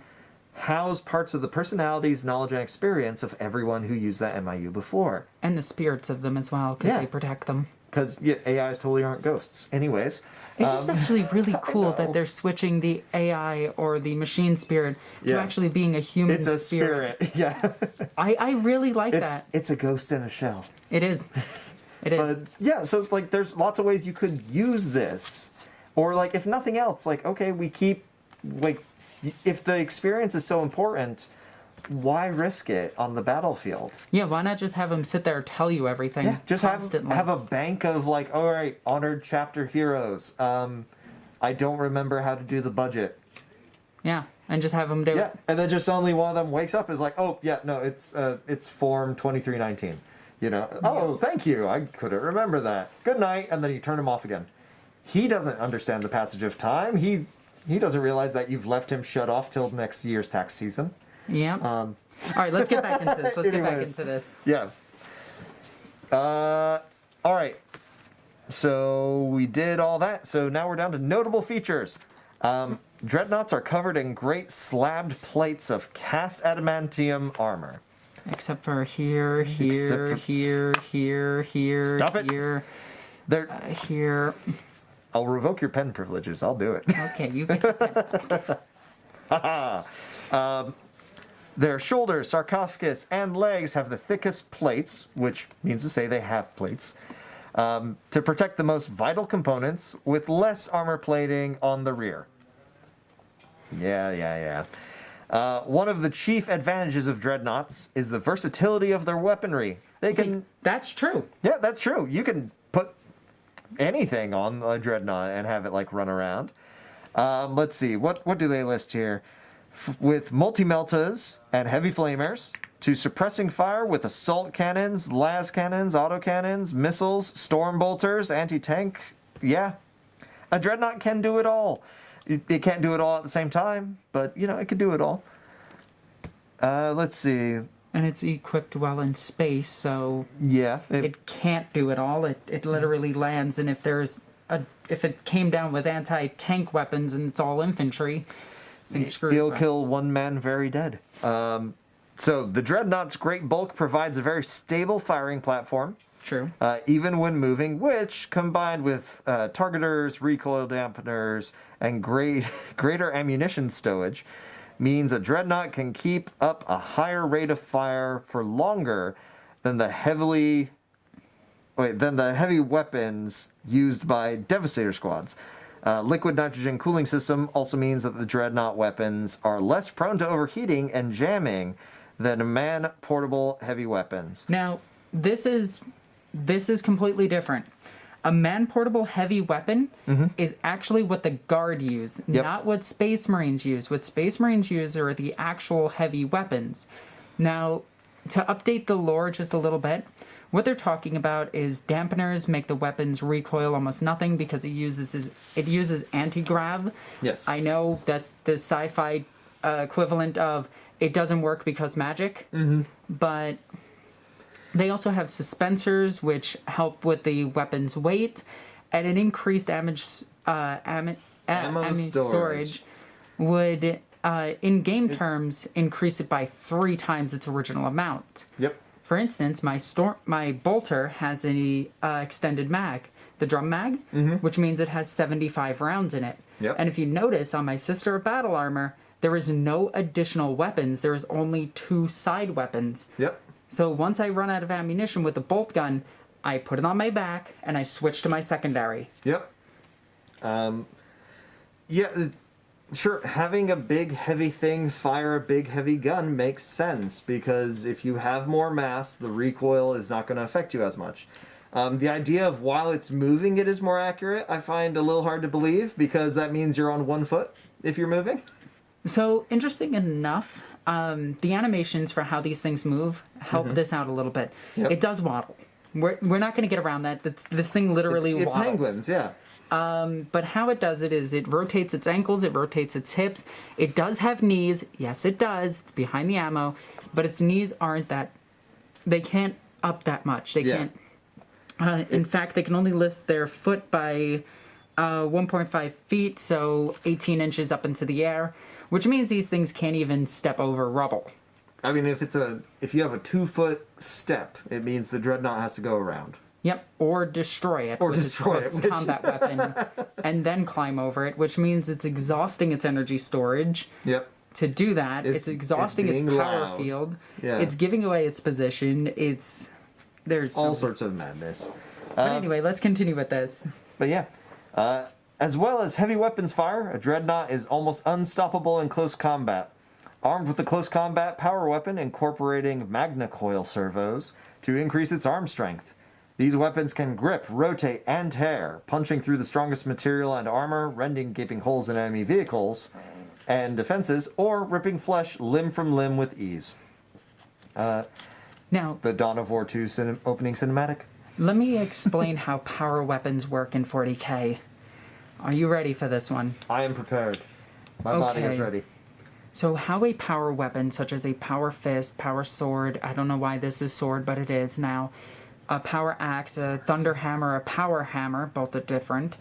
house parts of the personalities, knowledge, and experience of everyone who used that MIU before. And the spirits of them as well, because they protect them. Because AIs totally aren't ghosts. Anyways. It is actually really cool that they're switching the AI or the machine spirit to actually being a human spirit. It's a spirit. Yeah. I really like that. It's a ghost in a shell. It is. It is. But yeah, so like there's lots of ways you could use this. Or like if nothing else, like, okay, we keep, like, if the experience is so important, why risk it on the battlefield? Yeah, why not just have them sit there and tell you everything? Yeah, just constantly. have a bank of like, all right, honored chapter heroes. I don't remember how to do the budget. Yeah, and just have them do it. Yeah, and then just suddenly one of them wakes up is like, oh yeah, no, it's form 2319. You know, oh thank you, I couldn't remember that. Good night, and then you turn him off again. He doesn't understand the passage of time. He doesn't realize that you've left him shut off till next year's tax season. Yeah. All right, let's get back into this. Yeah. All right. So we did all that. So now we're down to notable features. Dreadnoughts are covered in great slabbed plates of cast adamantium armor. Except for here. Stop it. Here. Here. I'll revoke your pen privileges. I'll do it. Okay, you get the pen. Their shoulders, sarcophagus, and legs have the thickest plates, which means to say they have plates, to protect the most vital components with less armor plating on the rear. Yeah. One of the chief advantages of Dreadnoughts is the versatility of their weaponry. They can... That's true. Yeah, that's true. You can put anything on a Dreadnought and have it, like, run around. Let's see. What do they list here? With multi-meltas and heavy flamers, to suppressing fire with assault cannons, las cannons, autocannons, missiles, storm bolters, anti-tank. Yeah. A Dreadnought can do it all. It can't do it all at the same time, but, you know, it can do it all. Let's see. And it's equipped well in space, so... Yeah. It can't do it all. It literally lands, and if it came down with anti-tank weapons and it's all infantry... He'll kill one man very dead. So the Dreadnought's great bulk provides a very stable firing platform. True. Even when moving, which, combined with targeters, recoil dampeners, and greater ammunition stowage, means a Dreadnought can keep up a higher rate of fire for longer than the heavy weapons used by Devastator squads. Liquid nitrogen cooling system also means that the Dreadnought weapons are less prone to overheating and jamming than man-portable heavy weapons. Now, this is completely different. A man-portable heavy weapon is actually what the Guard use, not what Space Marines use. What Space Marines use are the actual heavy weapons. Now, to update the lore just a little bit, what they're talking about is dampeners make the weapons recoil almost nothing because it uses anti-grav. Yes. I know that's the sci-fi equivalent of it doesn't work because magic, but they also have suspensors which help with the weapon's weight, and an increased ammo storage would, in game terms, increase it by 3 times its original amount. Yep. For instance, my bolter has an extended mag, the drum mag, which means it has 75 rounds in it. Yep. And if you notice, on my Sister of Battle armor, there is no additional weapons. There is only 2 side weapons. Yep. So once I run out of ammunition with the bolt gun, I put it on my back, and I switch to my secondary. Yep. sure, having a big heavy thing fire a big heavy gun makes sense, because if you have more mass, the recoil is not going to affect you as much. The idea of while it's moving it is more accurate, I find a little hard to believe, because that means you're on 1 foot if you're moving. So, interesting enough, the animations for how these things move help this out a little bit. Yep. It does waddle. We're not going to get around that. This thing literally It waddles. penguins, yeah. But how it does it is it rotates its ankles, it rotates its hips. It does have knees. Yes, it does. It's behind the ammo. But its knees aren't that... They can't up that much. They can't... in fact, they can only lift their foot by 1.5 feet, so 18 inches up into the air, which means these things can't even step over rubble. I mean, if you have a 2-foot step, it means the Dreadnought has to go around. Yep, or destroy it with its close combat weapon, and then climb over it, which means it's exhausting its energy storage. Yep. To do that, it's exhausting its power field. Yeah. It's giving away its position. There's all sorts of madness. But anyway, let's continue with this. But yeah, as well as heavy weapons fire, a Dreadnought is almost unstoppable in close combat. Armed with a close combat power weapon incorporating Magna Coil servos to increase its arm strength. These weapons can grip, rotate, and tear, punching through the strongest material and armor, rending gaping holes in enemy vehicles and defenses, or ripping flesh limb from limb with ease. Now, The Dawn of War 2 opening cinematic. let me explain how power weapons work in 40k. Are you ready for this one? I am prepared. My body is Okay. ready. So how a power weapon, such as a power fist, power sword, I don't know why this is sword, but it is now, a power axe, a thunder hammer, a power hammer, both are different,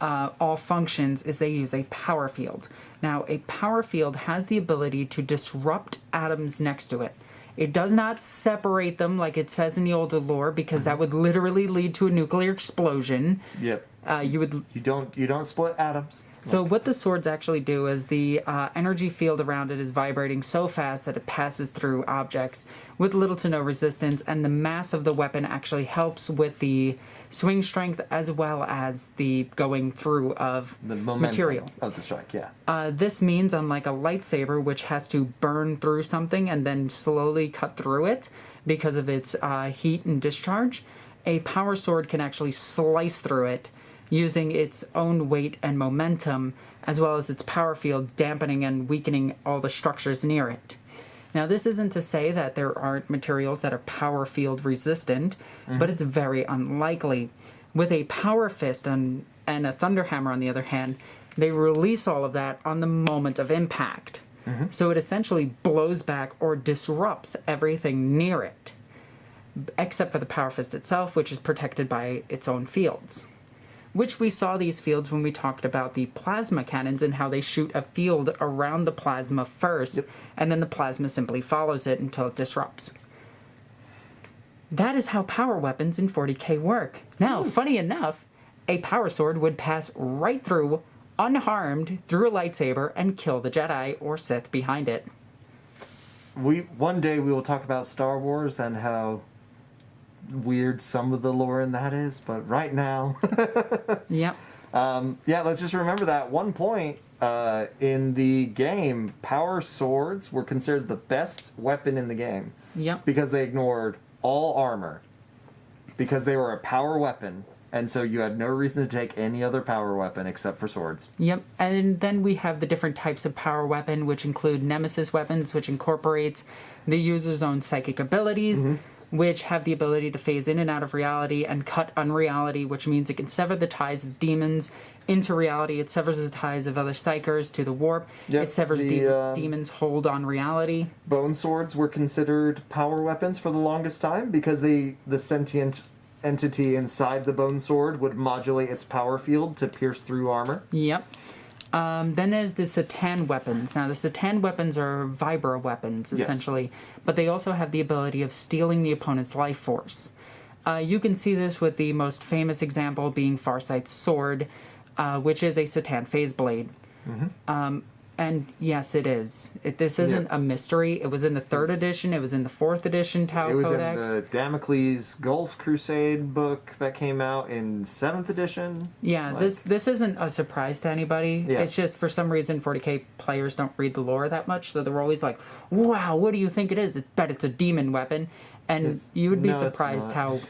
all functions is they use a power field. Now, a power field has the ability to disrupt atoms next to it. It does not separate them like it says in the older lore, because that would literally lead to a nuclear explosion. Yep. You don't split atoms. So what the swords actually do is the energy field around it is vibrating so fast that it passes through objects with little to no resistance, and the mass of the weapon actually helps with the swing strength as well as the going through of The momentum material. of the strike, yeah. This means, unlike a lightsaber, which has to burn through something and then slowly cut through it because of its heat and discharge, a power sword can actually slice through it using its own weight and momentum, as well as its power field dampening and weakening all the structures near it. Now, this isn't to say that there aren't materials that are power field resistant, but it's very unlikely. With a power fist and a thunder hammer, on the other hand, they release all of that on the moment of impact. So it essentially blows back or disrupts everything near it, except for the power fist itself, which is protected by its own fields. Which we saw these fields when we talked about the plasma cannons and how they shoot a field around the plasma first, and then the plasma simply follows it until it disrupts. That is how power weapons in 40k work. Now, funny enough, a power sword would pass right through, unharmed, through a lightsaber and kill the Jedi or Sith behind it. One day we will talk about Star Wars and how weird some of the lore in that is, but right now Yep. let's just remember that at one point in the game, power swords were considered the best weapon in the game. Yep. Because they ignored all armor, because they were a power weapon, and so you had no reason to take any other power weapon except for swords. Yep, and then we have the different types of power weapon, which include nemesis weapons, which incorporates the user's own psychic abilities, which have the ability to phase in and out of reality and cut unreality, which means it can sever the ties of demons into reality. It severs the ties of other psychers to the warp. Yep, It severs demons' hold on reality. Bone swords were considered power weapons for the longest time because the sentient entity inside the bone sword would modulate its power field to pierce through armor. Yep. Then there's the Satan weapons. Now, the Satan weapons are vibra weapons, essentially, but they also have the ability of stealing the opponent's life force. You can see this with the most famous example being Farsight's sword, which is a Satan phase blade. And yes, it is. This isn't a mystery. It was in the 3rd edition. It was in the 4th edition Tau It was Codex. in the Damocles Gulf Crusade book that came out in 7th edition. Yeah, this isn't a surprise to anybody. Yeah. It's just for some reason 40k players don't read the lore that much, so they're always like, "Wow, what do you think it is? I bet it's a demon weapon." And you would be surprised how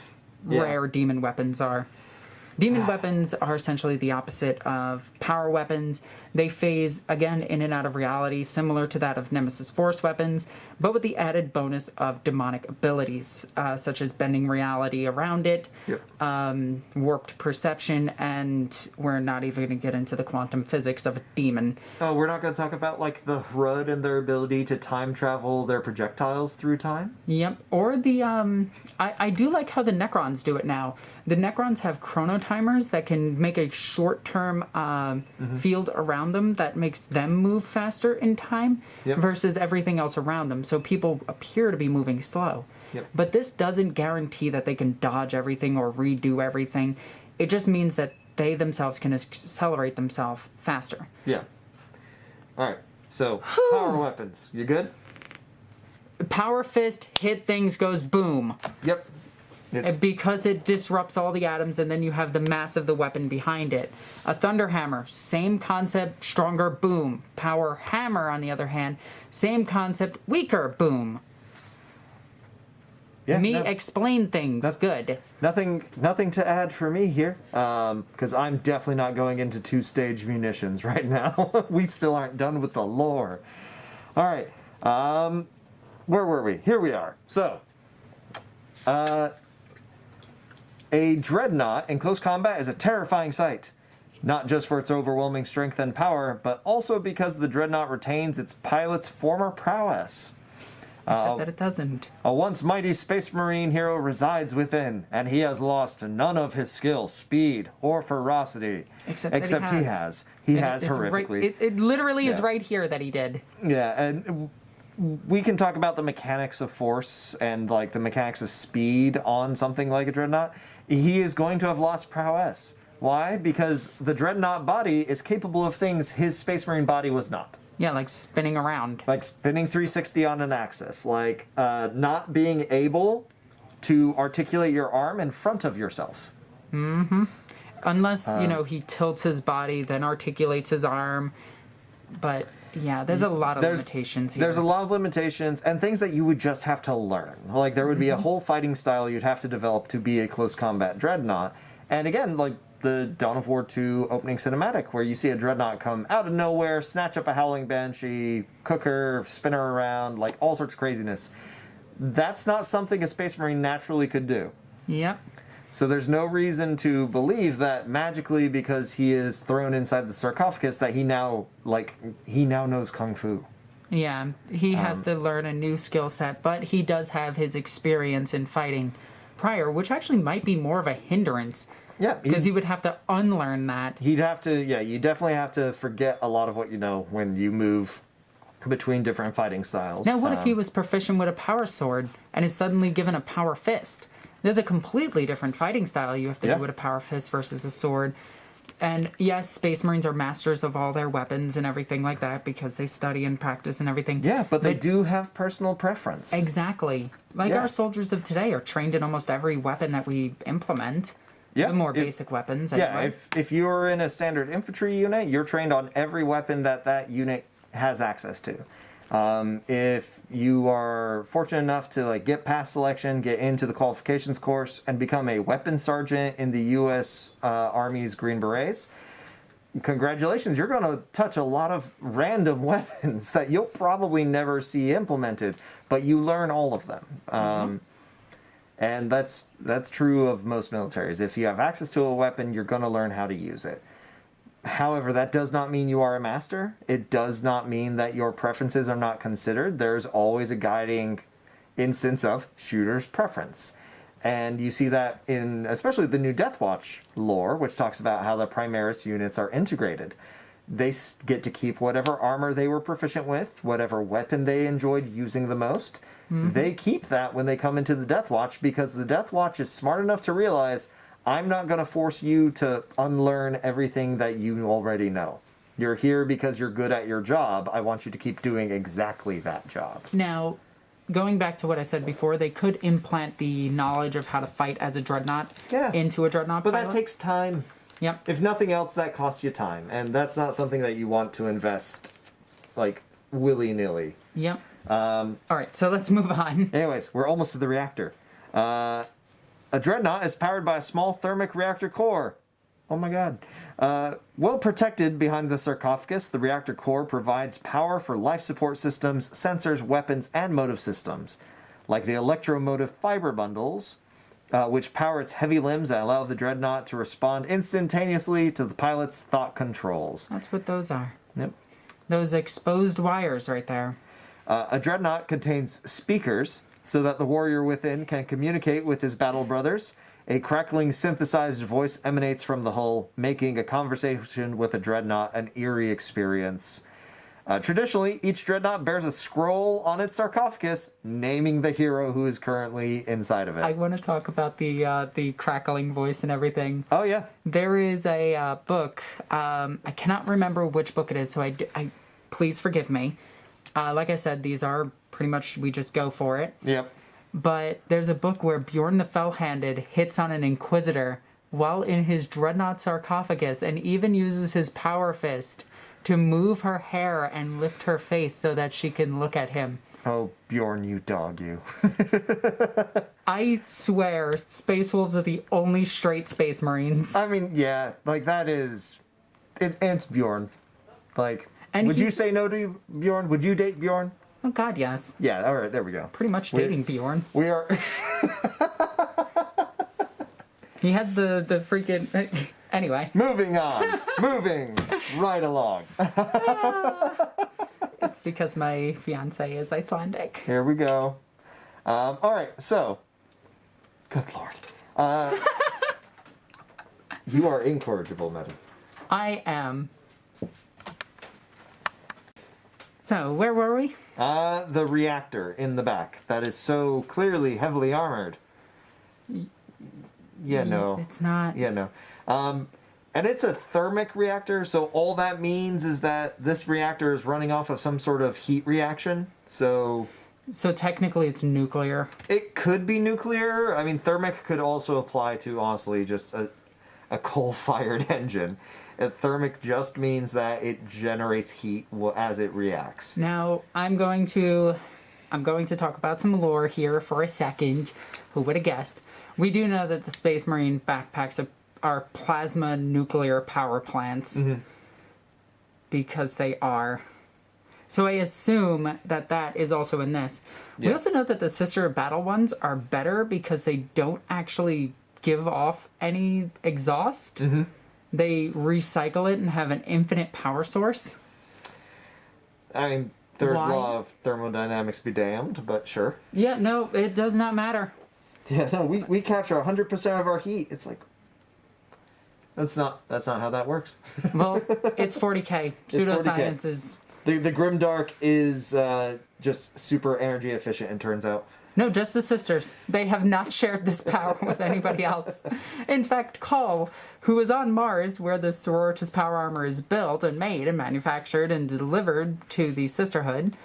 rare demon weapons are. Demon weapons are essentially the opposite of power weapons. They phase, again, in and out of reality, similar to that of Nemesis Force weapons, but with the added bonus of demonic abilities, such as bending reality around it, warped perception, and we're not even going to get into the quantum physics of a demon. Oh, we're not going to talk about, like, the HRUD and their ability to time travel their projectiles through time? Yep. Or the, I do like how the Necrons do it now. The Necrons have chronotimers that can make a short-term field around them that makes them move faster in time versus everything else around them. So people appear to be moving slow. But this doesn't guarantee that they can dodge everything or redo everything. It just means that they themselves can accelerate themselves faster. Yeah. All right. So, power weapons. You good? Power fist, hit things, goes boom. Yep. Because it disrupts all the atoms, and then you have the mass of the weapon behind it. A thunder hammer, same concept, stronger, boom. Power hammer, on the other hand, same concept, weaker, boom. Yeah, explain things, good. Nothing to add for me here, because I'm definitely not going into 2-stage munitions right now. We still aren't done with the lore. All right, where were we? Here we are. So, a Dreadnought in close combat is a terrifying sight. Not just for its overwhelming strength and power, but also because the Dreadnought retains its pilot's former prowess. Except that it doesn't. A once mighty Space Marine hero resides within, and he has lost none of his skill, speed, or ferocity. Except he has. He has horrifically. Right, it literally is right here that he did. Yeah, and we can talk about the mechanics of force and like the mechanics of speed on something like a Dreadnought. He is going to have lost prowess. Why? Because the Dreadnought body is capable of things his Space Marine body was not. Yeah, like spinning around. Like spinning 360 on an axis. Like not being able to articulate your arm in front of yourself. Mm-hmm. Unless, he tilts his body, then articulates his arm. But, yeah, there's a lot of limitations here. There's a lot of limitations and things that you would just have to learn. Like, there would be a whole fighting style you'd have to develop to be a close combat Dreadnought. And again, like the Dawn of War 2 opening cinematic, where you see a Dreadnought come out of nowhere, snatch up a Howling Banshee, cook her, spin her around, like all sorts of craziness. That's not something a Space Marine naturally could do. Yep. So there's no reason to believe that magically, because he is thrown inside the sarcophagus, that he now knows Kung Fu. Yeah, he has to learn a new skill set, but he does have his experience in fighting prior, which actually might be more of a hindrance. Yeah, because he would have to unlearn that. He'd have to, you definitely have to forget a lot of what you know when you move between different fighting styles. Now, what if he was proficient with a power sword and is suddenly given a power fist? There's a completely different fighting style you have to do with a power fist versus a sword. And yes, Space Marines are masters of all their weapons and everything like that because they study and practice and everything. Yeah, but they do have personal preference. Exactly. Like our soldiers of today are trained in almost every weapon that we implement. Yeah, the more basic weapons. Anyway. Yeah, if you're in a standard infantry unit, you're trained on every weapon that unit has access to. If you are fortunate enough to get past selection, get into the qualifications course, and become a weapons sergeant in the U.S. Army's Green Berets, congratulations, you're going to touch a lot of random weapons that you'll probably never see implemented, but you learn all of them. And that's true of most militaries. If you have access to a weapon, you're going to learn how to use it. However, that does not mean you are a master. It does not mean that your preferences are not considered. There's always a guiding instance of shooter's preference. And you see that in especially the new Deathwatch lore, which talks about how the Primaris units are integrated. They get to keep whatever armor they were proficient with, whatever weapon they enjoyed using the most. They keep that when they come into the Deathwatch because the Deathwatch is smart enough to realize I'm not going to force you to unlearn everything that you already know. You're here because you're good at your job. I want you to keep doing exactly that job. Now, going back to what I said before, they could implant the knowledge of how to fight as a Dreadnought into a Dreadnought But pilot. that takes time. Yep. If nothing else, that costs you time. And that's not something that you want to invest, like, willy-nilly. Yep. All right, so let's move on. Anyways, we're almost to the reactor. A Dreadnought is powered by a small thermic reactor core. Oh my god. Well protected behind the sarcophagus, the reactor core provides power for life support systems, sensors, weapons, and motive systems, like the electromotive fiber bundles, which power its heavy limbs and allow the Dreadnought to respond instantaneously to the pilot's thought controls. That's what those are. Yep. Those exposed wires right there. A Dreadnought contains speakers so that the warrior within can communicate with his battle brothers. A crackling synthesized voice emanates from the hull, making a conversation with a Dreadnought an eerie experience. Traditionally, each Dreadnought bears a scroll on its sarcophagus naming the hero who is currently inside of it. I want to talk about the crackling voice and everything. Oh, yeah. There is a book. I cannot remember which book it is, so I please forgive me. Like I said, these are pretty much, we just go for it. Yep. But there's a book where Bjorn the Fell-Handed hits on an Inquisitor while in his Dreadnought sarcophagus and even uses his power fist to move her hair and lift her face so that she can look at him. Oh, Bjorn, you dog, you. I swear, Space Wolves are the only straight Space Marines. I mean, yeah, like that is... It's Bjorn. Like, And would you say no to Bjorn? Would you date Bjorn? Oh god, yes. Yeah, all right, there we go. Pretty much dating Bjorn. We are... He has the freaking... Anyway. Moving on. Moving right along. It's because my fiance is Icelandic. Here we go. All right, so... Good lord. You are incorrigible, madam. I am. So, where were we? The reactor in the back. That is so clearly heavily armored. Yeah, no. It's not. Yeah, no. And it's a thermic reactor, so all that means is that this reactor is running off of some sort of heat reaction. So technically it's nuclear. it could be nuclear. I mean, thermic could also apply to, honestly, just a coal-fired engine. Thermic just means that it generates heat as it reacts. Now, I'm going to talk about some lore here for a second. Who would have guessed? We do know that the Space Marine backpacks are plasma nuclear power plants. Mm-hmm. Because they are. So I assume that is also in this. Yeah. We also know that the Sister of Battle ones are better because they don't actually give off any exhaust. Mm-hmm. They recycle it and have an infinite power source. I mean, third law of thermodynamics be damned, but sure. Yeah, no, it does not matter. Yeah, no, we capture 100% of our heat. It's like... That's not how that works. Well, it's 40k. Pseudoscience is... The Grimdark is just super energy efficient, it turns out. No, just the sisters. They have not shared this power with anybody else. In fact, Call, who is on Mars, where the Sororitas power armor is built and made and manufactured and delivered to the Sisterhood,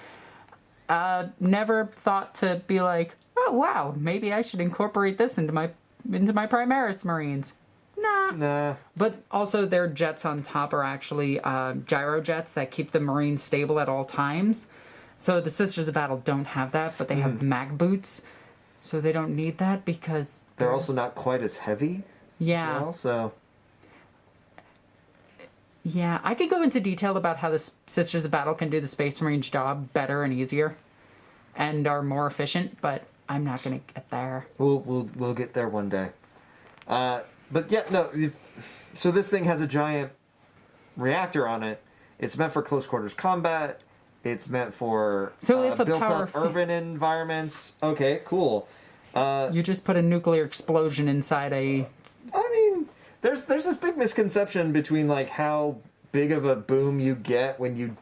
never thought to be like, oh wow, maybe I should incorporate this into my Primaris Marines. Nah. But also their jets on top are actually gyro jets that keep the Marines stable at all times. So the Sisters of Battle don't have that, but they have mag boots. So they don't need that because... They're also not quite as heavy. Yeah. As well, so... Yeah, I could go into detail about how the Sisters of Battle can do the Space Marines job better and easier. And are more efficient, but I'm not going to get there. We'll get there one day. But yeah, no. So this thing has a giant reactor on it. It's meant for close quarters combat. It's meant for built-up urban environments. Okay, cool. You just put a nuclear explosion inside a... I mean, there's this big misconception between like how big of a boom you get when you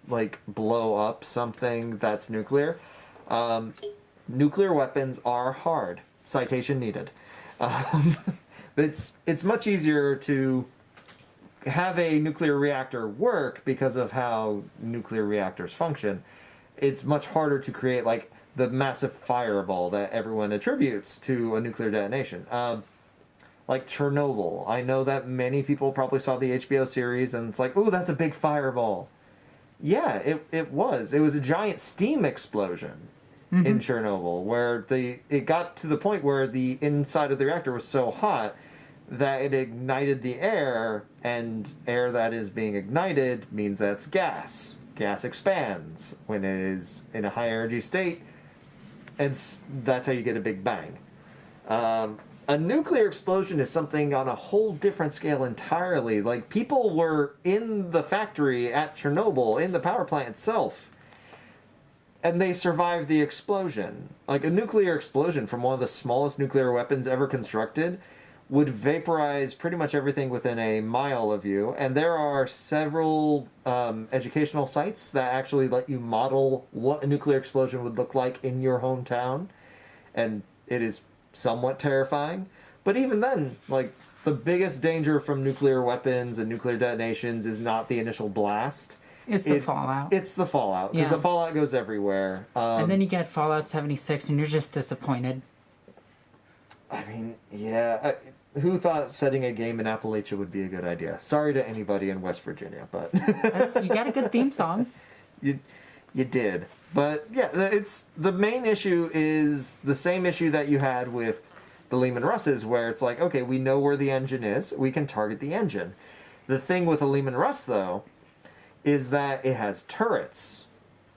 like blow up something that's nuclear. Nuclear weapons are hard. Citation needed. It's much easier to have a nuclear reactor work because of how nuclear reactors function, it's much harder to create like the massive fireball that everyone attributes to a nuclear detonation. Like Chernobyl. I know that many people probably saw the HBO series and it's like, ooh, that's a big fireball. Yeah, it was. It was a giant steam explosion in Chernobyl where it got to the point where the inside of the reactor was so hot that it ignited the air, and air that is being ignited means that's gas. Gas expands when it is in a high energy state, and that's how you get a big bang. A nuclear explosion is something on a whole different scale entirely. Like, people were in the factory at Chernobyl, in the power plant itself, and they survived the explosion. Like, a nuclear explosion from one of the smallest nuclear weapons ever constructed would vaporize pretty much everything within a mile of you, and there are several educational sites that actually let you model what a nuclear explosion would look like in your hometown, and it is somewhat terrifying. But even then, like, the biggest danger from nuclear weapons and nuclear detonations is not the initial blast. It's the fallout. It's the fallout, because the fallout goes everywhere. And then you get Fallout 76, and you're just disappointed. I mean, yeah. Who thought setting a game in Appalachia would be a good idea? Sorry to anybody in West Virginia, but... You got a good theme song. You did. But, yeah, the main issue is the same issue that you had with the Lehman Russes, where it's like, okay, we know where the engine is, we can target the engine. The thing with a Lehman Russ, though, is that it has turrets.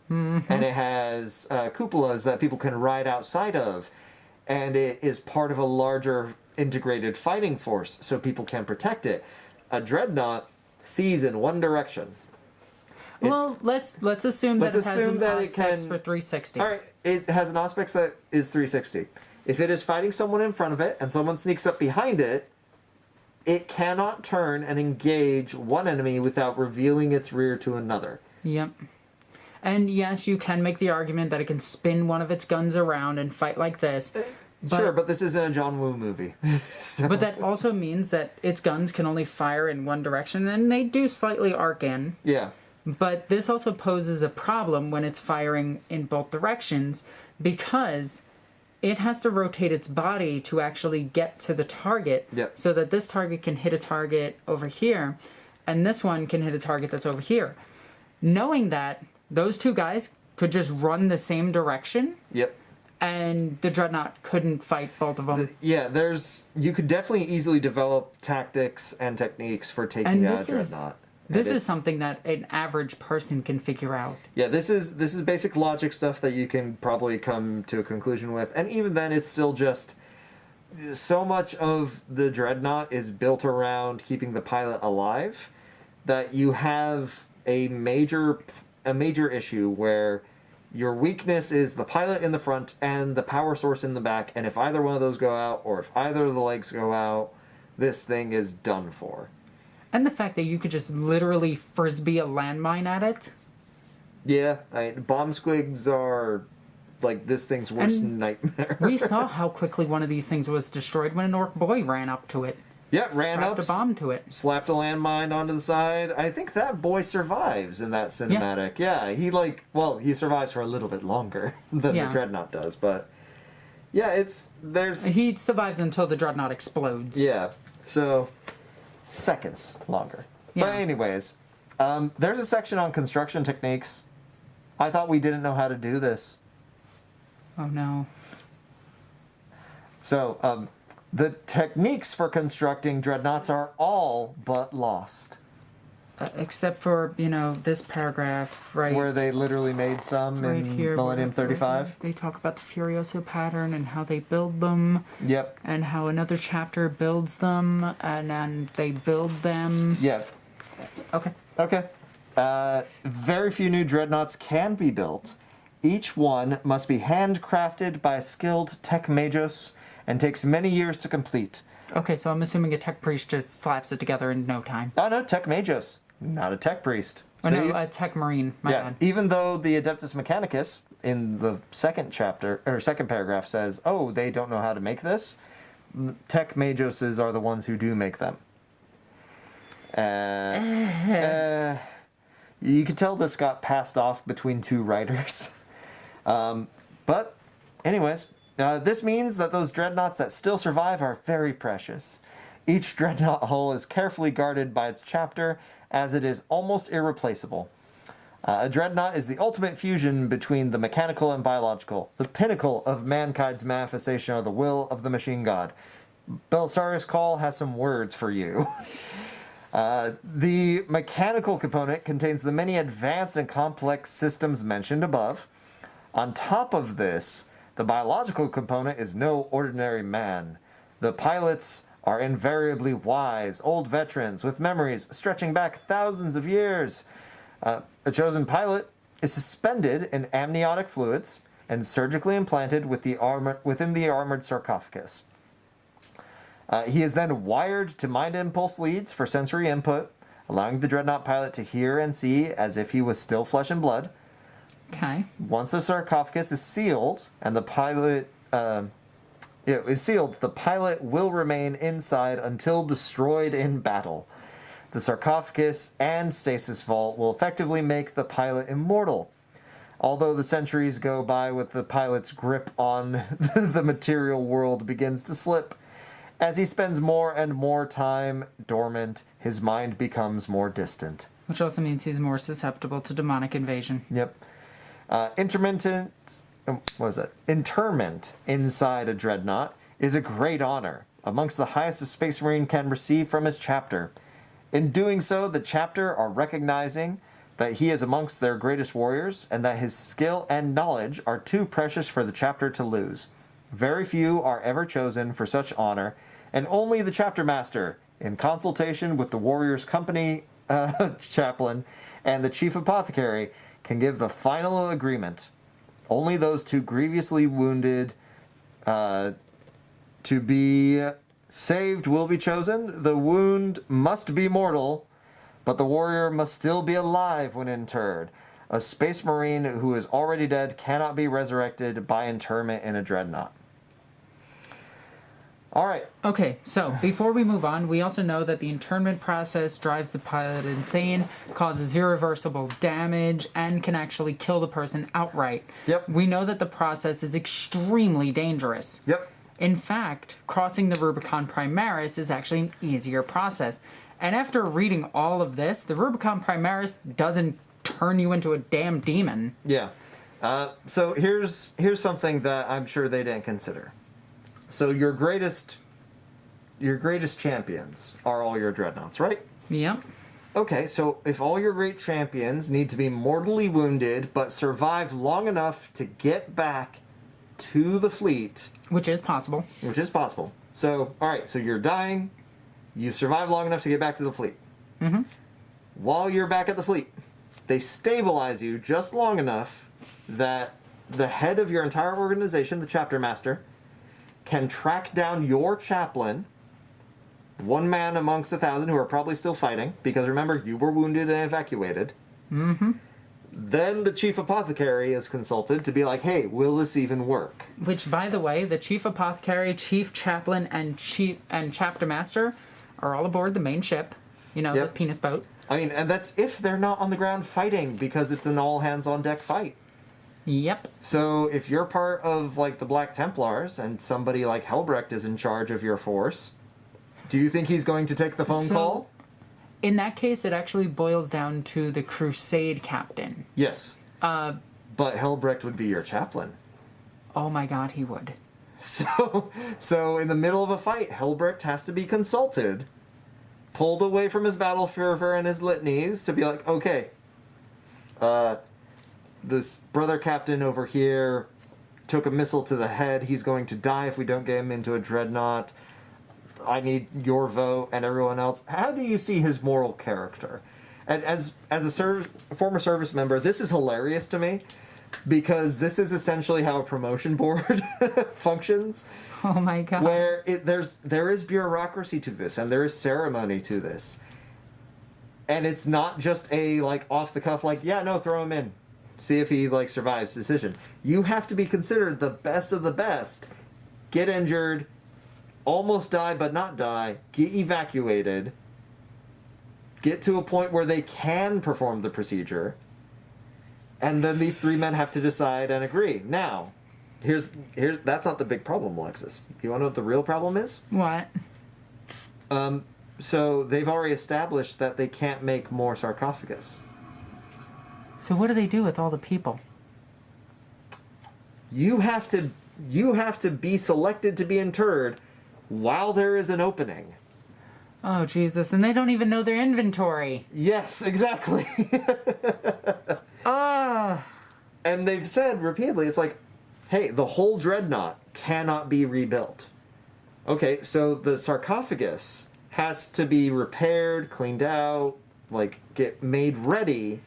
And it has cupolas that people can ride outside of. And it is part of a larger integrated fighting force, so people can protect it. A Dreadnought sees in one direction. Well, let's assume that it has an aspect for 360. All right, it has an aspect that is 360. If it is fighting someone in front of it and someone sneaks up behind it, it cannot turn and engage one enemy without revealing its rear to another. Yep. And yes, you can make the argument that it can spin one of its guns around and fight like this. Sure, but this isn't a John Woo movie. So. But that also means that its guns can only fire in one direction, and they do slightly arc in. Yeah. But this also poses a problem when it's firing in both directions, because it has to rotate its body to actually get to the target, so that this target can hit a target over here, and this one can hit a target that's over here. Knowing that, those two guys could just run the same direction. Yep. And the Dreadnought couldn't fight both of them. You could definitely easily develop tactics and techniques for taking out a Dreadnought. This is something that an average person can figure out. Yeah, this is basic logic stuff that you can probably come to a conclusion with. And even then, it's still just... So much of the Dreadnought is built around keeping the pilot alive that you have a major issue where... Your weakness is the pilot in the front and the power source in the back, and if either one of those go out, or if either of the legs go out, this thing is done for. And the fact that you could just literally frisbee a landmine at it. Yeah, bomb squigs are like this thing's worst nightmare. We saw how quickly one of these things was destroyed when an orc boy ran up to it. Yeah, ran up, a bomb to it, slapped a landmine onto the side. I think that boy survives in that cinematic. Yeah, he survives for a little bit longer than the Dreadnought does, but yeah, he survives until the Dreadnought explodes. Yeah, so seconds longer. Yeah. But anyways, there's a section on construction techniques. I thought we didn't know how to do this. Oh no. So, the techniques for constructing Dreadnoughts are all but lost. Except for, this paragraph, right? Where they literally made some right in here, Millennium 35. They talk about the Furioso pattern and how they build them. Yep. And how another chapter builds them, and then they build them. Yep. Okay. Very few new Dreadnoughts can be built. Each one must be handcrafted by a skilled tech magos and takes many years to complete. Okay, so I'm assuming a tech priest just slaps it together in no time. Oh, no, tech magos. Not a tech priest. Oh, so a tech marine. My bad. Even though the Adeptus Mechanicus in the second paragraph says, oh, they don't know how to make this, tech magoses are the ones who do make them. You can tell this got passed off between two writers. But, anyways, this means that those dreadnoughts that still survive are very precious. Each dreadnought hull is carefully guarded by its chapter, as it is almost irreplaceable. A dreadnought is the ultimate fusion between the mechanical and biological, the pinnacle of mankind's manifestation of the will of the machine god. Belisarius Call has some words for you. The mechanical component contains the many advanced and complex systems mentioned above. On top of this, the biological component is no ordinary man. The pilots are invariably wise, old veterans with memories stretching back thousands of years. A chosen pilot is suspended in amniotic fluids and surgically implanted within the armored sarcophagus. He is then wired to mind impulse leads for sensory input, allowing the dreadnought pilot to hear and see as if he was still flesh and blood. Okay. Once the sarcophagus is sealed and the pilot the pilot will remain inside until destroyed in battle. The sarcophagus and stasis vault will effectively make the pilot immortal. Although the centuries go by with the pilot's grip on the material world begins to slip. As he spends more and more time dormant, his mind becomes more distant. Which also means he's more susceptible to demonic invasion. Yep. Internment inside a dreadnought is a great honor, amongst the highest a Space Marine can receive from his chapter. In doing so, the chapter are recognizing that he is amongst their greatest warriors, and that his skill and knowledge are too precious for the chapter to lose. Very few are ever chosen for such honor, and only the chapter master, in consultation with the warrior's company chaplain and the chief apothecary, can give the final agreement. Only those too grievously wounded to be saved will be chosen. The wound must be mortal, but the warrior must still be alive when interred. A Space Marine who is already dead cannot be resurrected by interment in a dreadnought. All right. Okay, so before we move on, we also know that the internment process drives the pilot insane, causes irreversible damage, and can actually kill the person outright. Yep. We know that the process is extremely dangerous. Yep. In fact, crossing the Rubicon Primaris is actually an easier process. And after reading all of this, the Rubicon Primaris doesn't turn you into a damn demon. Yeah. So here's something that I'm sure they didn't consider. So your greatest champions are all your dreadnoughts, right? Yep. Okay, so if all your great champions need to be mortally wounded but survive long enough to get back to the fleet... Which is possible. So, alright, so you're dying, you survive long enough to get back to the fleet. Mm-hmm. While you're back at the fleet, they stabilize you just long enough that the head of your entire organization, the chapter master, can track down your chaplain, one man amongst 1,000 who are probably still fighting, because remember, you were wounded and evacuated. Mm-hmm. Then the chief apothecary is consulted to be like, hey, will this even work? Which, by the way, the chief apothecary, chief chaplain, and chapter master are all aboard the main ship. You know, Yep. the penis boat. I mean, and that's if they're not on the ground fighting, because it's an all-hands-on-deck fight. Yep. So if you're part of, like, the Black Templars, and somebody like Helbrecht is in charge of your force, do you think he's going to take the phone call? In that case, it actually boils down to the Crusade captain. Yes. But Helbrecht would be your chaplain. Oh my god, he would. So in the middle of a fight, Helbrecht has to be consulted, pulled away from his battle fervor and his litanies to be like, okay, this brother captain over here took a missile to the head. He's going to die if we don't get him into a dreadnought. I need your vote and everyone else. How do you see his moral character? And as a former service member, this is hilarious to me, because this is essentially how a promotion board functions. Oh my god. Where there is bureaucracy to this, and there is ceremony to this. And it's not just a, like, off the cuff, like, yeah, no, throw him in. See if he, like, survives decision. You have to be considered the best of the best. Get injured, almost die but not die, get evacuated, get to a point where they can perform the procedure, and then these 3 men have to decide and agree. Now, here's that's not the big problem, Alexis. You want to know what the real problem is? What? So they've already established that they can't make more sarcophagus. So what do they do with all the people? You have to be selected to be interred while there is an opening. Oh, Jesus, and they don't even know their inventory. Yes, exactly. And they've said repeatedly, it's like, hey, the whole Dreadnought cannot be rebuilt. Okay, so the sarcophagus has to be repaired, cleaned out, like, get made ready.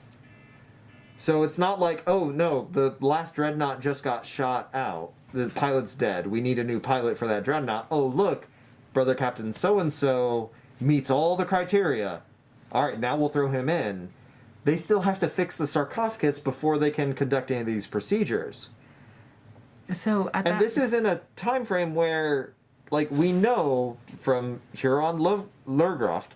So it's not like, oh, no, the last Dreadnought just got shot out. The pilot's dead. We need a new pilot for that Dreadnought. Oh, look, Brother Captain so-and-so meets all the criteria. All right, now we'll throw him in. They still have to fix the sarcophagus before they can conduct any of these procedures. So at And this is in a time frame where, like, we know from Huron Lurgroft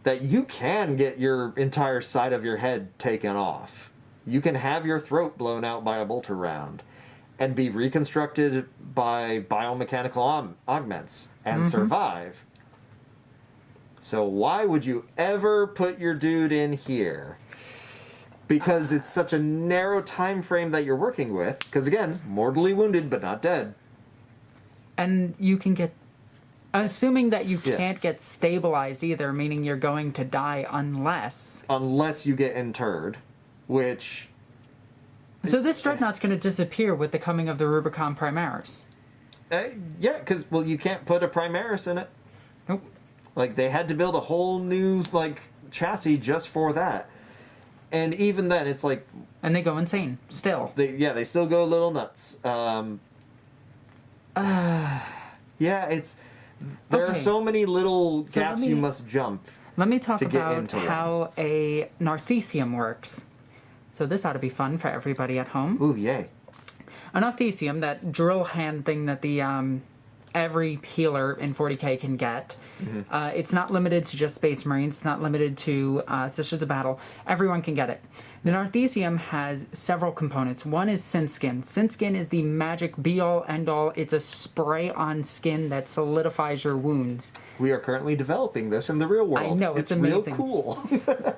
that you can get your entire side of your head taken off. You can have your throat blown out by a bolter round and be reconstructed by biomechanical augments and survive. So why would you ever put your dude in here? Because it's such a narrow time frame that you're working with. Because again, mortally wounded but not dead. And you can get... Assuming that you can't get stabilized either, meaning you're going to die unless... Unless you get interred, which... So this Dreadnought's going to disappear with the coming of the Rubicon Primaris. Yeah, because, well, you can't put a Primaris in it. Nope. Like, they had to build a whole new, like, chassis just for that. And even then, it's like... And they go insane, still. They still go a little nuts. Yeah, it's... There are so many little gaps you must jump. Let me talk to get about into how a Narthesium works. So this ought to be fun for everybody at home. Ooh, yay. A Narthesium, that drill hand thing that the every healer in 40k can get. It's not limited to just Space Marines. It's not limited to Sisters of Battle. Everyone can get it. The Narthesium has several components. One is Sin Skin. Sin Skin is the magic be-all, end-all. It's a spray-on skin that solidifies your wounds. We are currently developing this in the real world. I know, it's amazing. Real cool.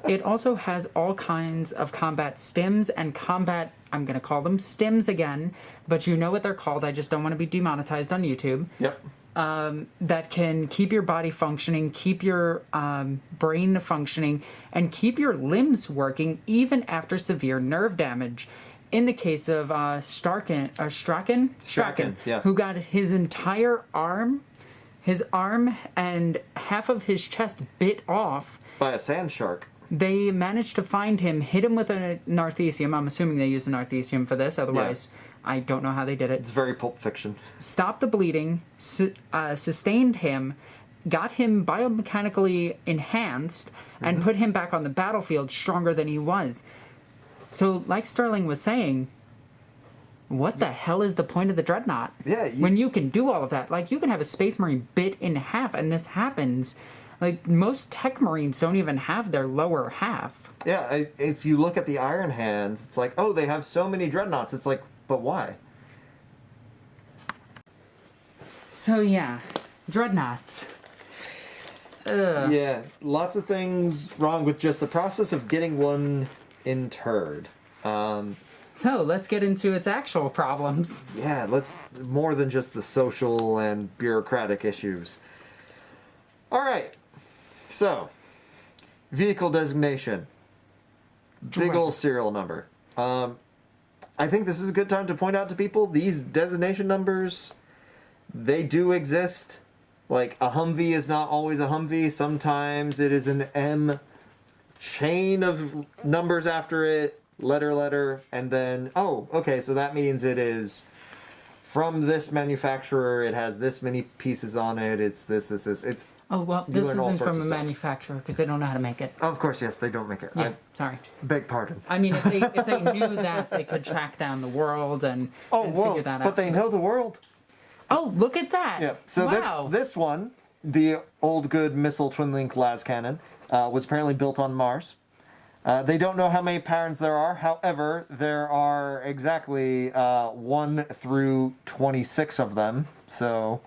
It also has all kinds of combat stims and combat... I'm going to call them stims again, but you know what they're called. I just don't want to be demonetized on YouTube. Yep. That can keep your body functioning, keep your brain functioning, and keep your limbs working even after severe nerve damage. In the case of Strachan, yeah. who got his entire arm, and half of his chest bit off. By a sand shark. They managed to find him, hit him with a Narthesium. I'm assuming they used a Narthesium for this, otherwise I don't know how they did it. It's very Pulp Fiction. Stopped the bleeding, sustained him, got him biomechanically enhanced, and put him back on the battlefield stronger than he was. So, like Sterling was saying, what the hell is the point of the Dreadnought? Yeah. When you can do all of that. Like, you can have a Space Marine bit in half, and this happens. Like, most Tech Marines don't even have their lower half. Yeah, if you look at the Iron Hands, it's like, oh, they have so many Dreadnoughts. It's like, but why? So, yeah. Dreadnoughts. Ugh. Yeah, lots of things wrong with just the process of getting one interred. So, let's get into its actual problems. Yeah, more than just the social and bureaucratic issues. All right. So, vehicle designation. Big ol' serial number. I think this is a good time to point out to people, these designation numbers, they do exist. Like, a Humvee is not always a Humvee. Sometimes it is an M chain of numbers after it, letter, and then, oh, okay, so that means it is from this manufacturer, it has this many pieces on it, it's this. It's... Oh, well, this isn't from a manufacturer because they don't know how to make it. Oh, of course, yes, they don't make it. Yeah, sorry. Beg pardon. I mean, if they knew that, they could track down the world and figure that out. But they know the world. Oh, look at that. Yeah, so wow. this one, the old good missile twin link las cannon, was apparently built on Mars. They don't know how many patterns there are. However, there are exactly 1 through 26 of them. So,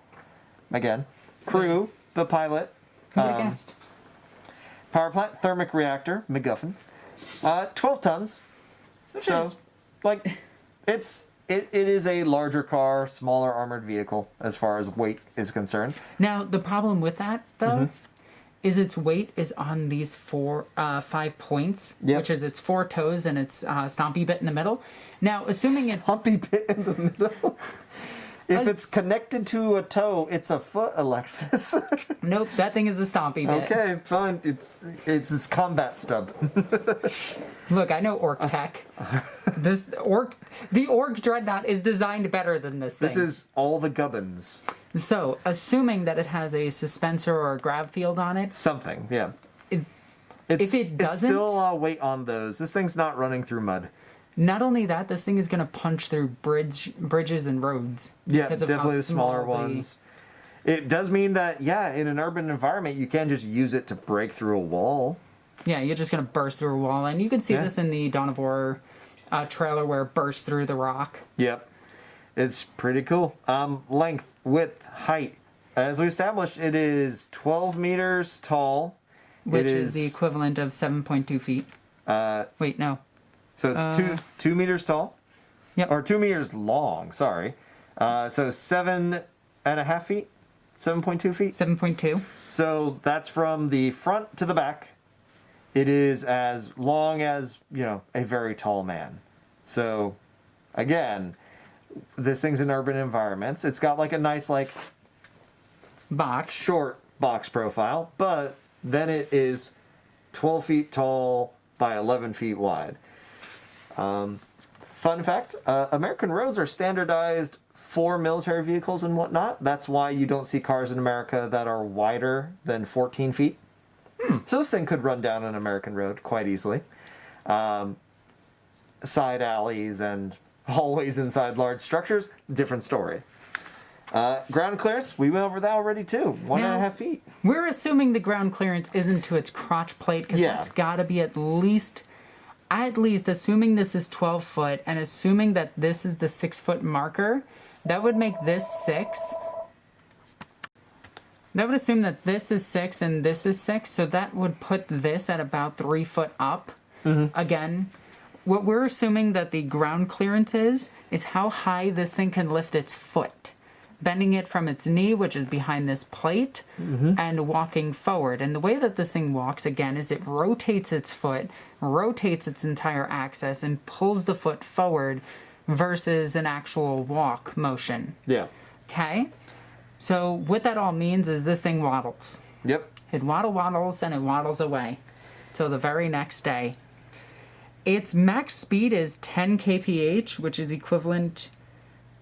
again, crew, the pilot. Who would have guessed? Power plant, thermic reactor, MacGuffin. 12 tons. Which So, is, like, it is a larger car, smaller armored vehicle as far as weight is concerned. now, the problem with that, though, is its weight is on these 5 points, Yep. which is its 4 toes and its stompy bit in the middle. Now, assuming it's... Humpy bit in the middle. If As- it's connected to a toe, it's a foot, Alexis. Nope, that thing is a stompy bit. Okay, fine. It's its combat stub. Look, I know orc tech. The orc dreadnought is designed better than this thing. This is all the gubbins. So, assuming that it has a suspensor or a grab field on it, Something, yeah. It- It's, if it doesn't- it's still a lot of weight on those. This thing's not running through mud. not only that, this thing is going to punch through bridges and roads. Yeah, because of how definitely the smaller small ones. It does mean that, yeah, in an urban environment, you can just use it to break through a wall. Yeah, you're just going to burst through a wall. And you can see Yeah. this in the Dawn of War trailer where it bursts through the rock. Yep. It's pretty cool. Length, width, height. As we established, it is 12 meters tall. Which It is the equivalent of 7.2 feet. Wait, no. So it's 2 meters tall. Yep. Or 2 meters long, sorry. So 7.5 feet? 7.2 feet? 7.2. So that's from the front to the back. It is as long as, a very tall man. So, again, this thing's in urban environments. It's got like a nice, Box. short box profile, but then it is 12 feet tall by 11 feet wide. Fun fact, American roads are standardized for military vehicles and whatnot. That's why you don't see cars in America that are wider than 14 feet. So this thing could run down an American road quite easily. Side alleys and hallways inside large structures, different story. Ground clearance, we went over that already too. 1.5 feet. We're assuming the ground clearance isn't to its crotch plate because Yeah. that's got to be at least, assuming this is 12 foot and assuming that this is the 6 foot marker, that would make this 6. That would assume that this is 6 and this is 6, so that would put this at about 3 foot up. Again, what we're assuming that the ground clearance is how high this thing can lift its foot. Bending it from its knee, which is behind this plate, and walking forward. And the way that this thing walks, again, is it rotates its foot, rotates its entire axis, and pulls the foot forward versus an actual walk motion. Yeah. Okay? So what that all means is this thing waddles. Yep. It waddles, and it waddles away till the very next day. Its max speed is 10 kph, which is equivalent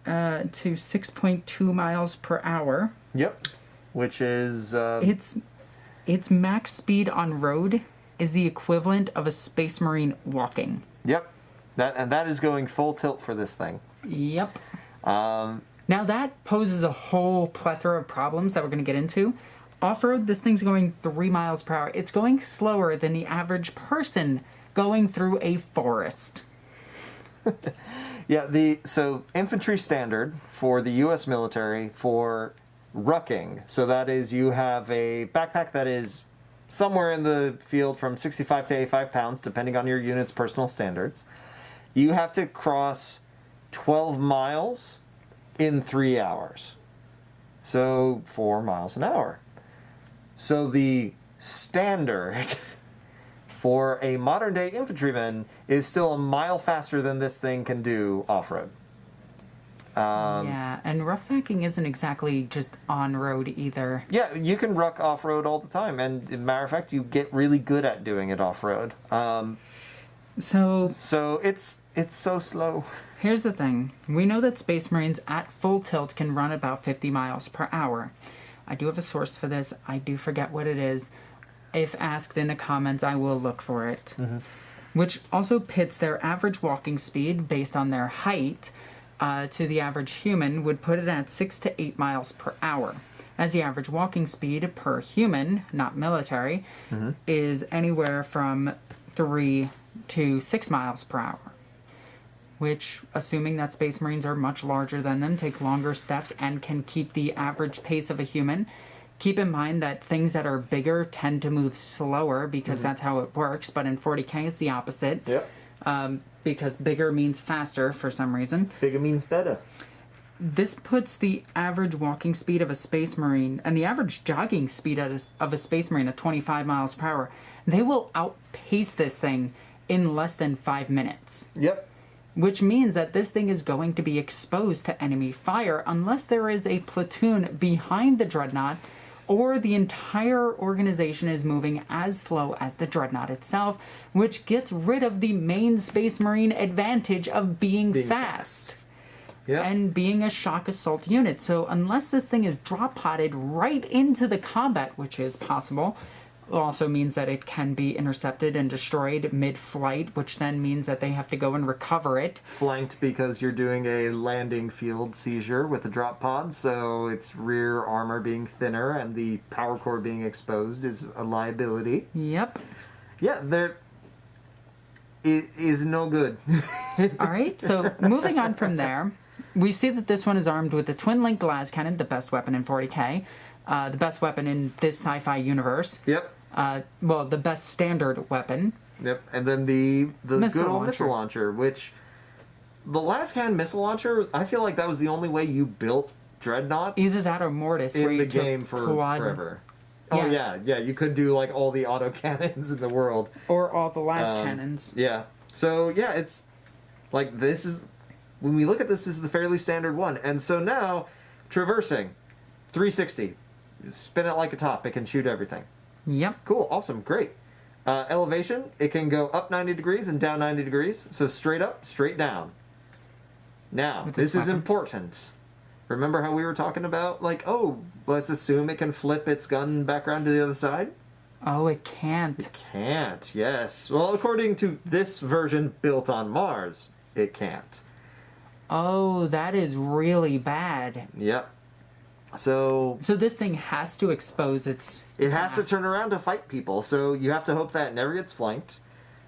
to 6.2 miles per hour. Yep. Which is... Its max speed on road is the equivalent of a Space Marine walking. Yep. That is going full tilt for this thing. Yep. Now that poses a whole plethora of problems that we're going to get into. Off-road, this thing's going 3 miles per hour. It's going slower than the average person going through a forest. Yeah, so infantry standard for the U.S. military for rucking. So that is, you have a backpack that is somewhere in the field from 65 to 85 pounds, depending on your unit's personal standards. You have to cross 12 miles in 3 hours. So 4 miles an hour. So the standard for a modern day infantryman is still a mile faster than this thing can do off-road. Yeah, and roughsacking isn't exactly just on-road either. Yeah, you can ruck off-road all the time, and as a matter of fact, you get really good at doing it off-road. So it's so slow. here's the thing. We know that Space Marines at full tilt can run about 50 miles per hour. I do have a source for this. I do forget what it is. If asked in the comments, I will look for it. Which also pits their average walking speed based on their height to the average human, would put it at 6 to 8 miles per hour. as the average walking speed per human, not military, is anywhere from 3 to 6 miles per hour. Which, assuming that Space Marines are much larger than them, take longer steps and can keep the average pace of a human. Keep in mind that things that are bigger tend to move slower because that's how it works, but in 40k it's the opposite. Yep. Because bigger means faster for some reason. Bigger means better. This puts the average walking speed of a Space Marine and the average jogging speed of a Space Marine at 25 miles per hour. They will outpace this thing in less than 5 minutes. Yep. Which means that this thing is going to be exposed to enemy fire unless there is a platoon behind the Dreadnought or the entire organization is moving as slow as the Dreadnought itself, which gets rid of the main Space Marine advantage of being fast. Yep. And being a shock assault unit. So unless this thing is drop-potted right into the combat, which is possible, also means that it can be intercepted and destroyed mid-flight, which then means that they have to go and recover it. Flanked because you're doing a landing field seizure with a drop pod, so its rear armor being thinner and the power core being exposed is a liability. Yep. Yeah, it is no good. Alright, so moving on from there, we see that this one is armed with the twin-link glass cannon, the best weapon in 40k, the best weapon in this sci-fi universe. Yep. Well, the best standard weapon. Yep, and then the Missile good old launcher. missile launcher, which the last cannon missile launcher, I feel like that was the only way you built dreadnoughts. Either that or Mortis, where in you the took game for quad, forever. Oh Yeah. yeah, you could do like all the auto cannons in the world. or all the last cannons. Yeah. So yeah, it's like this is when we look at this is the fairly standard one. And so now traversing 360. Spin it like a top, it can shoot everything. Yep. Cool, awesome, great. Elevation, it can go up 90 degrees and down 90 degrees. So straight up, straight down. Now, With this its is weapons. important. Remember how we were talking about, like, oh, let's assume it can flip its gun back around to the other side? Oh, it can't. It can't, yes. Well, according to this version built on Mars, it can't. Oh, that is really bad. Yep. So So this thing has to expose its... it has to turn around to fight people, so you have to hope that it never gets flanked.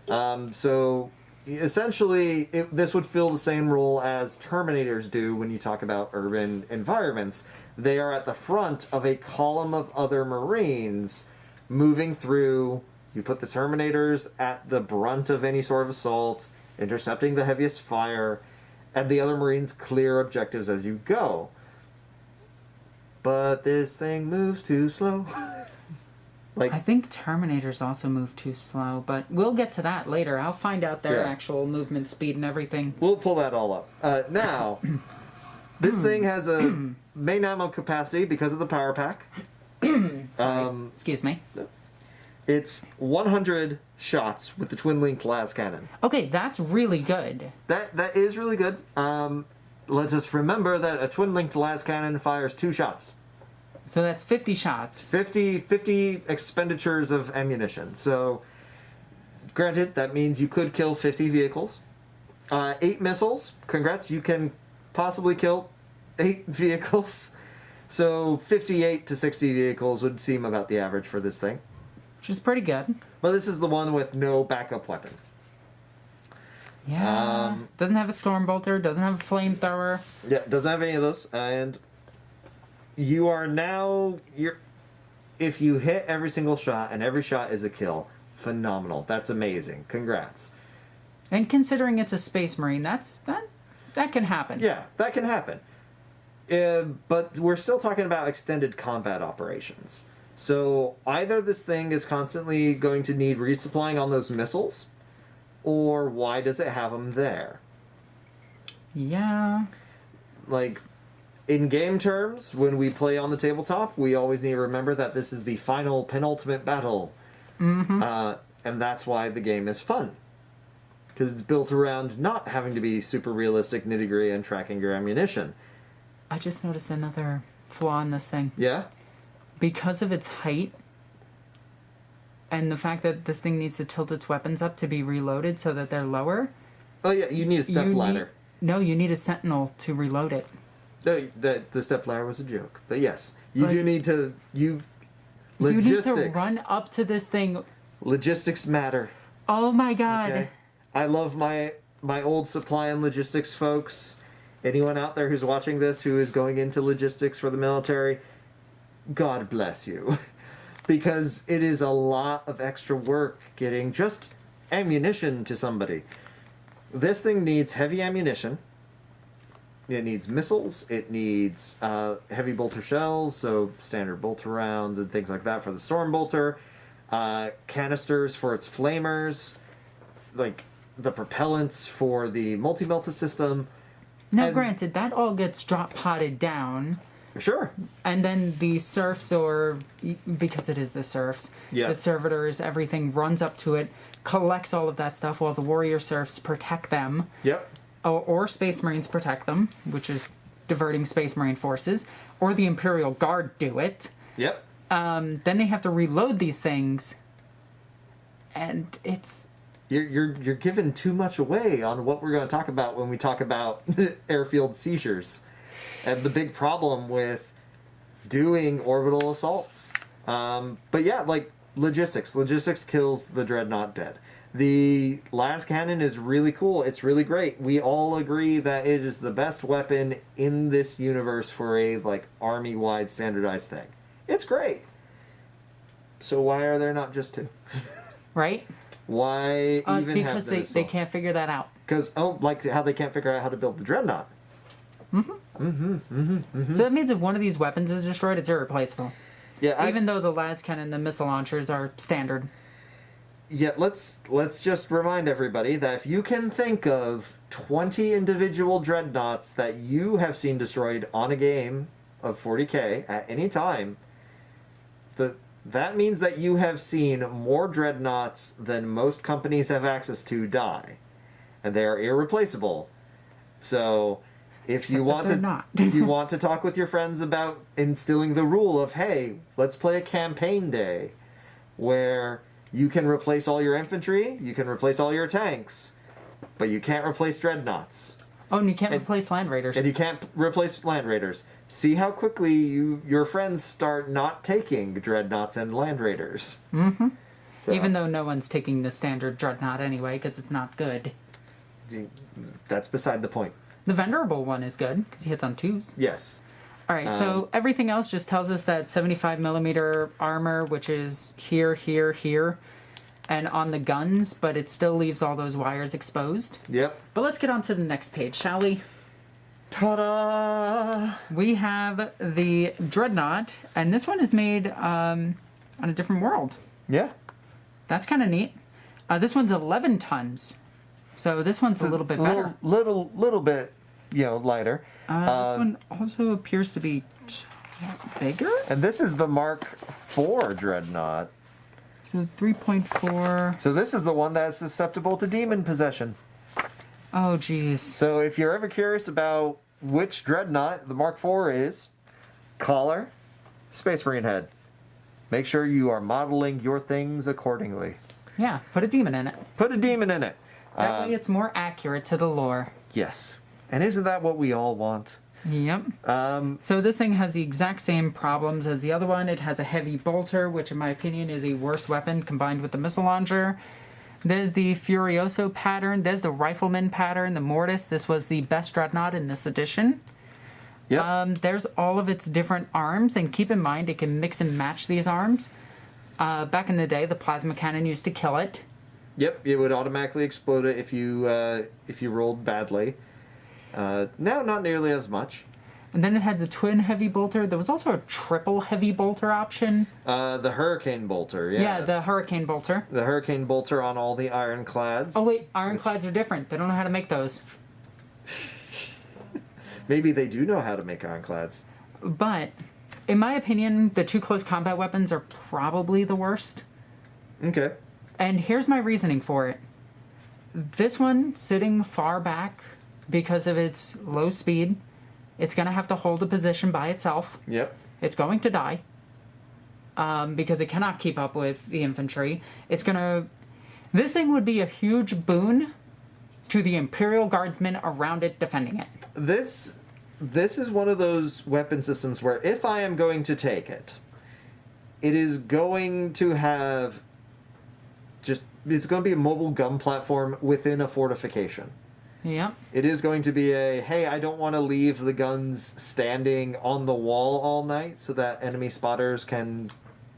So essentially, this would fill the same role as Terminators do when you talk about urban environments. They are at the front of a column of other Marines moving through. You put the Terminators at the brunt of any sort of assault, intercepting the heaviest fire, and the other Marines clear objectives as you go. But this thing moves too slow. I think Terminators also move too slow, but we'll get to that later. I'll find out their Yeah. actual movement speed and everything. We'll pull that all up. Now, this thing has a main ammo capacity because of the power pack. Excuse me. It's 100 shots with the twin-linked las cannon. Okay, that's really good. That is really good. Let us remember that a twin-linked las cannon fires 2 shots. So that's 50 shots. 50 expenditures of ammunition. So, granted, that means you could kill 50 vehicles. 8 missiles. Congrats, you can possibly kill 8 vehicles. So 58 to 60 vehicles would seem about the average for this thing. Which is pretty good. Well, this is the one with no backup weapon. Yeah. Doesn't have a storm bolter, doesn't have a flamethrower. Yeah, doesn't have any of those. And you are now... If you hit every single shot, and every shot is a kill, phenomenal. That's amazing. Congrats. And considering it's a Space Marine, that can happen. Yeah, that can happen. But we're still talking about extended combat operations. So either this thing is constantly going to need resupplying on those missiles, or why does it have them there? Yeah. Like, in game terms, when we play on the tabletop, we always need to remember that this is the final, penultimate battle. Mm-hmm. And that's why the game is fun. Because it's built around not having to be super realistic, nitty-gritty, and tracking your ammunition. I just noticed another flaw in this thing. Yeah? Because of its height, and the fact that this thing needs to tilt its weapons up to be reloaded so that they're lower. Oh yeah, you need a step ladder. No, you need a sentinel to reload it. No, the step ladder was a joke. But yes, You Like, do need to... You Logistics. need to run up to this thing. Logistics matter. Oh my god. Okay? I love my old supply and logistics folks. Anyone out there who's watching this who is going into logistics for the military, God bless you. Because it is a lot of extra work getting just ammunition to somebody. This thing needs heavy ammunition. It needs missiles. It needs heavy bolter shells, so standard bolter rounds and things like that for the storm bolter. Canisters for its flamers. Like the propellants for the multi-melta system. Now, And- granted, that all gets drop potted down. Sure. And then the serfs, or because it is the serfs, Yeah. the servitors, everything runs up to it, collects all of that stuff while the warrior serfs protect them, Yep. or Space Marines protect them, which is diverting Space Marine forces, or the Imperial Guard do it. Yep. Then they have to reload these things, and it's... You're giving too much away on what we're going to talk about when we talk about airfield seizures. And the big problem with doing orbital assaults. But yeah, like logistics. Logistics kills the Dreadnought dead. The las cannon is really cool. It's really great. We all agree that it is the best weapon in this universe for a like army-wide standardized thing. It's great. So why are there not just two? Right? Why even have because this? they can't figure that out. Because like how they can't figure out how to build the Dreadnought. So that means if one of these weapons is destroyed, it's irreplaceable. Yeah, Even though the las cannon and the missile launchers are standard. Yeah, let's just remind everybody that if you can think of 20 individual dreadnoughts that you have seen destroyed on a game of 40k at any time, that means that you have seen more dreadnoughts than most companies have access to die, and they are irreplaceable. So, if you want they're to, not. if you want to talk with your friends about instilling the rule of, hey, let's play a campaign day, where you can replace all your infantry, you can replace all your tanks, but you can't replace dreadnoughts. Oh, and you can't replace land raiders. And you can't replace land raiders. See how quickly your friends start not taking dreadnoughts and land raiders. Mm-hmm. So, Even though no one's taking the standard dreadnought anyway, because it's not good. that's beside the point. The venerable one is good, because he hits on 2s. Yes. Alright, so everything else just tells us that 75mm armor, which is here, here, here, and on the guns, but it still leaves all those wires exposed. Yep. But let's get on to the next page, shall we? Ta-da! We have the Dreadnought, and this one is made on a different world. Yeah. That's kind of neat. This one's 11 tons, so this one's a little bit better. Little bit, lighter. This one also appears to be bigger? And this is the Mark IV Dreadnought. So 3.4. So this is the one that's susceptible to demon possession. Oh, geez. So if you're ever curious about which Dreadnought the Mark IV is, collar, Space Marine head. Make sure you are modeling your things accordingly. Yeah, put a demon in it. Put a demon in it. That way it's more accurate to the lore. Yes. And isn't that what we all want? Yep. So this thing has the exact same problems as the other one. It has a heavy bolter, which in my opinion is a worse weapon combined with the missile launcher. There's the Furioso pattern. There's the Rifleman pattern, the Mortis. This was the best Dreadnought in this edition. Yep. There's all of its different arms, and keep in mind it can mix and match these arms. Back in the day, the plasma cannon used to kill it. Yep, it would automatically explode it if you rolled badly. Now, not nearly as much. And then it had the twin heavy bolter. There was also a triple heavy bolter option. The Hurricane Bolter, yeah. Yeah, the Hurricane bolter. The Hurricane Bolter on all the Ironclads. Oh wait, Ironclads are different. They don't know how to make those. Maybe they do know how to make Ironclads. But, in my opinion, the two close combat weapons are probably the worst. Okay. And here's my reasoning for it. This one, sitting far back because of its low speed, it's going to have to hold a position by itself. Yep. It's going to die. Because it cannot keep up with the infantry. It's going to... This thing would be a huge boon to the Imperial Guardsmen around it defending it. This this is one of those weapon systems where if I am going to take it, it is going to have it's going to be a mobile gun platform within a fortification. Yep. It is going to be hey, I don't want to leave the guns standing on the wall all night so that enemy spotters can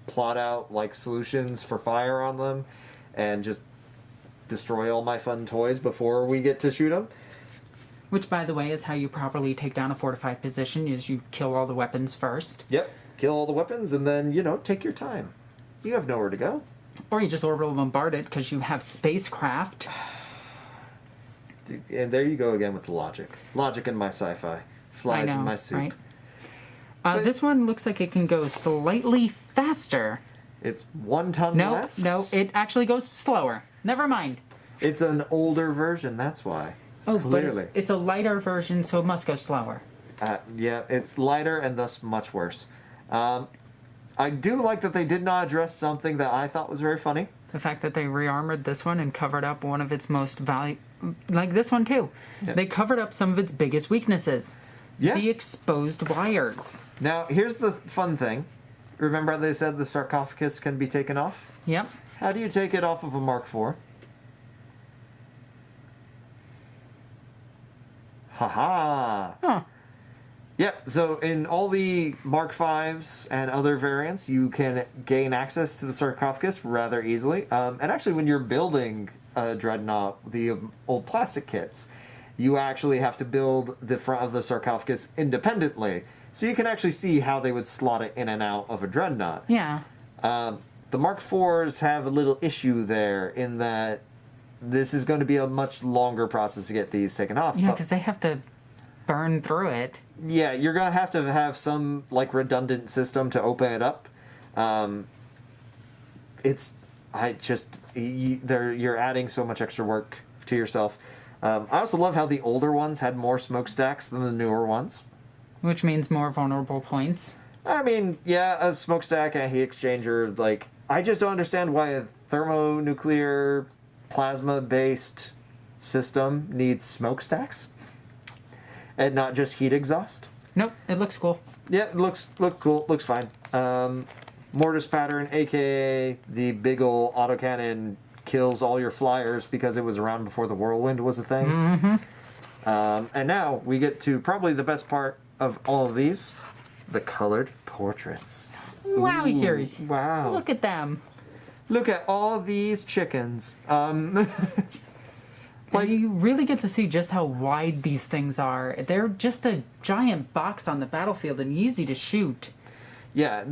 plot out like solutions for fire on them and just destroy all my fun toys before we get to shoot them. Which, by the way, is how you properly take down a fortified position, is you kill all the weapons first. Yep. Kill all the weapons and then, take your time. You have nowhere to go. Or you just orbital bombard it because you have spacecraft. And there you go again with the logic. Logic in my sci-fi. Flies in my soup. Right? This one looks like it can go slightly faster. It's 1 ton less? No, it actually goes slower. Never mind. It's an older version, that's why. Oh, clearly. But it's a lighter version, so it must go slower. Yeah, it's lighter and thus much worse. I do like that they did not address something that I thought was very funny. The fact that they re-armored this one and covered up one of its most like this one too. Yeah. They covered up some of its biggest weaknesses. Yeah. The exposed wires. Now, here's the fun thing. Remember how they said the sarcophagus can be taken off? Yep. How do you take it off of a Mark IV? Haha. Huh. Yep, so in all the Mark Vs and other variants, you can gain access to the sarcophagus rather easily. And actually, when you're building a Dreadnought, the old plastic kits, you actually have to build the front of the sarcophagus independently. So you can actually see how they would slot it in and out of a Dreadnought. Yeah. The Mark IVs have a little issue there in that this is going to be a much longer process to get these taken off. Yeah, because they have to burn through it. Yeah, you're going to have some redundant system to open it up. You're adding so much extra work to yourself. I also love how the older ones had more smokestacks than the newer ones. Which means more vulnerable points. I mean, yeah, a smokestack and a heat exchanger, I just don't understand why a thermonuclear plasma-based system needs smokestacks and not just heat exhaust. Nope, it looks cool. Yeah, it looks cool. Looks fine. Mortis pattern, aka the big ol' autocannon, kills all your flyers because it was around before the whirlwind was a thing. Mm-hmm. And now we get to probably the best part of all of these, the colored portraits. Wowzers. Wow. Look at them. Look at all these chickens. And you really get to see just how wide these things are. They're just a giant box on the battlefield and easy to shoot. Yeah,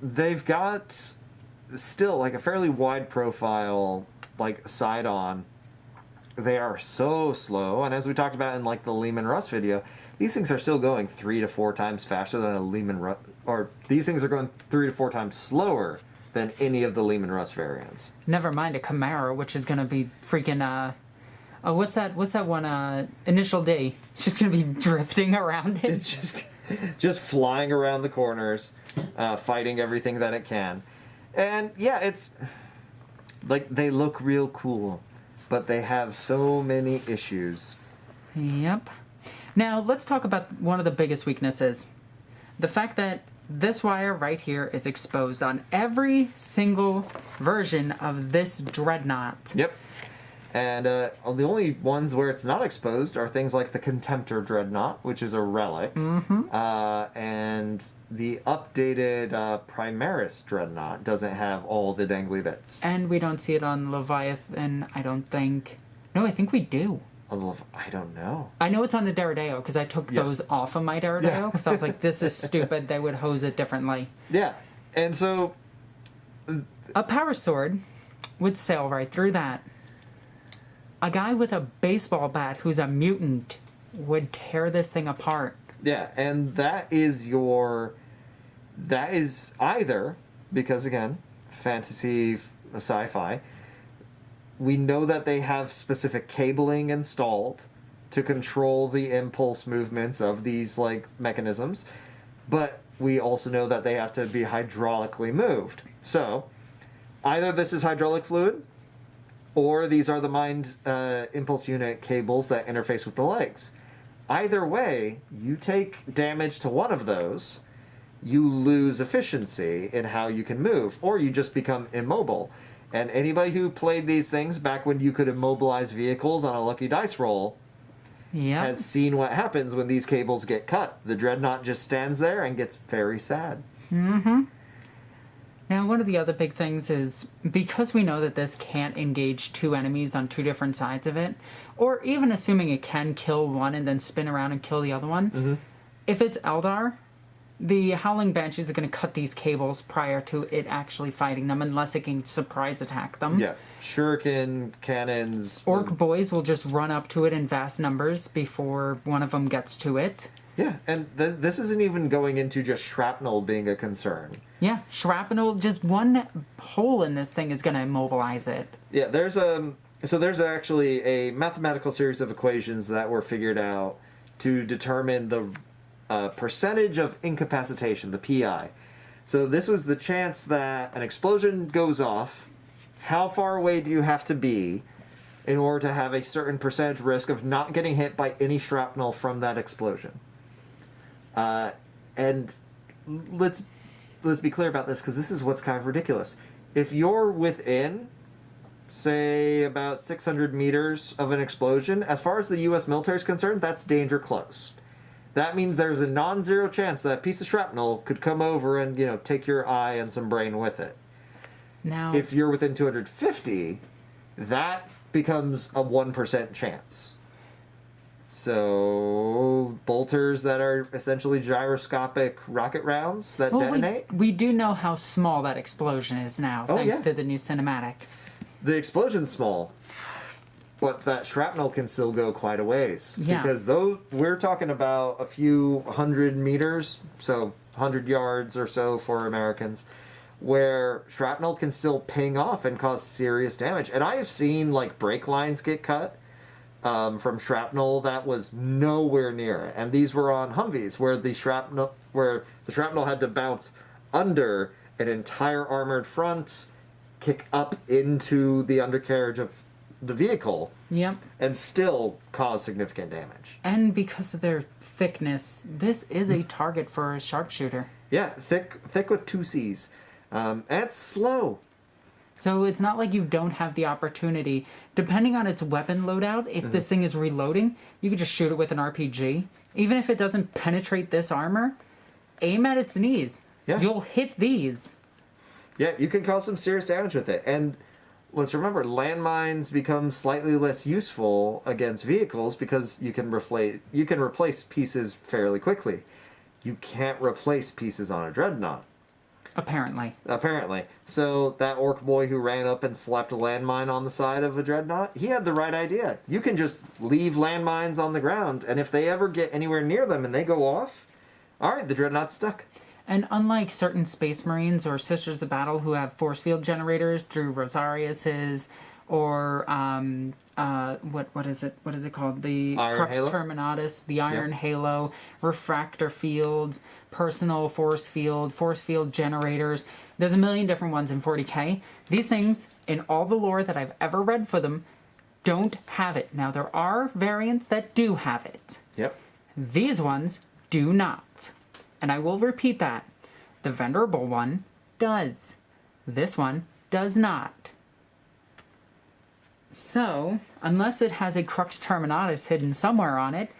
they've got still a fairly wide profile, side on. They are so slow, and as we talked about in the Lehman Russ video, these things are still going 3 to 4 times faster than a Lehman Russ, or these things are going 3 to 4 times slower than any of the Lehman Russ variants. Never mind a Chimera, which is going to be freaking what's that one? Initial D. It's just gonna be drifting around it. It's just flying around the corners, fighting everything that it can, and yeah, it's they look real cool, but they have so many issues. Yep. Now let's talk about one of the biggest weaknesses: the fact that this wire right here is exposed on every single version of this Dreadnought. Yep. And the only ones where it's not exposed are things like the Contemptor Dreadnought, which is a relic, and the updated Primaris Dreadnought doesn't have all the dangly bits. And we don't see it on Leviathan, I don't think. No, I think we do. I don't know. I know it's on the Deredeo, because I took those off of my Deredeo, because I was like, this is stupid, they would hose it differently. Yeah, and so... a power sword would sail right through that. A guy with a baseball bat who's a mutant would tear this thing apart. Yeah, and that is either, because again, fantasy, sci-fi, we know that they have specific cabling installed to control the impulse movements of these mechanisms, but we also know that they have to be hydraulically moved. So, either this is hydraulic fluid, or these are the mind impulse unit cables that interface with the legs. either way, you take damage to one of those, you lose efficiency in how you can move, or you just become immobile. And anybody who played these things back when you could immobilize vehicles on a lucky dice roll has seen what happens when these cables get cut. The Dreadnought just stands there and gets very sad. Mm-hmm. Now, one of the other big things is, because we know that this can't engage two enemies on two different sides of it, or even assuming it can kill one and then spin around and kill the other one, if it's Eldar, the Howling Banshees are going to cut these cables prior to it actually fighting them, unless it can surprise attack them. Yeah. Shuriken, cannons... Orc boys will just run up to it in vast numbers before one of them gets to it. Yeah, and this isn't even going into just shrapnel being a concern. Yeah, shrapnel, just one hole in this thing is going to immobilize it. Yeah, there's actually a mathematical series of equations that were figured out to determine the percentage of incapacitation, the PI. So this was the chance that an explosion goes off. How far away do you have to be in order to have a certain percentage risk of not getting hit by any shrapnel from that explosion? And let's be clear about this, because this is what's kind of ridiculous. If you're within, say, about 600 meters of an explosion, as far as the U.S. military is concerned, that's danger close. That means there's a non-zero chance that a piece of shrapnel could come over and, take your eye and some brain with it. Now, If you're within 250, that becomes a 1% chance. So, bolters that are essentially gyroscopic rocket rounds that detonate? We do know how small that explosion is now, thanks to the new cinematic. The explosion's small, but that shrapnel can still go quite a ways. Yeah. Because though we're talking about a few 100 meters, so 100 yards or so for Americans, where shrapnel can still ping off and cause serious damage. And I have seen, brake lines get cut from shrapnel that was nowhere near it. And these were on Humvees, where the shrapnel had to bounce under an entire armored front, kick up into the undercarriage of the vehicle, and still cause significant damage. And because of their thickness, this is a target for a sharpshooter. Yeah, thick with two C's. And it's slow. So it's not like you don't have the opportunity. Depending on its weapon loadout, if this thing is reloading, you could just shoot it with an RPG. Even if it doesn't penetrate this armor, aim at its knees. Yeah. You'll hit these. Yeah, you can cause some serious damage with it. And let's remember, landmines become slightly less useful against vehicles because you can replace pieces fairly quickly. You can't replace pieces on a Dreadnought. Apparently. So that orc boy who ran up and slapped a landmine on the side of a Dreadnought, he had the right idea. You can just leave landmines on the ground, and if they ever get anywhere near them and they go off, alright, the Dreadnought's stuck. And unlike certain Space Marines or Sisters of Battle who have force field generators through Rosarius's, or what is it called? The Iron Crux Halo? Terminatus, the Iron Halo, refractor fields, personal force field generators. There's a million different ones in 40k. These things, in all the lore that I've ever read for them, don't have it. Now, there are variants that do have it. Yep. These ones do not. And I will repeat that. The Venerable one does. This one does not. So, unless it has a Crux Terminatus hidden somewhere on it,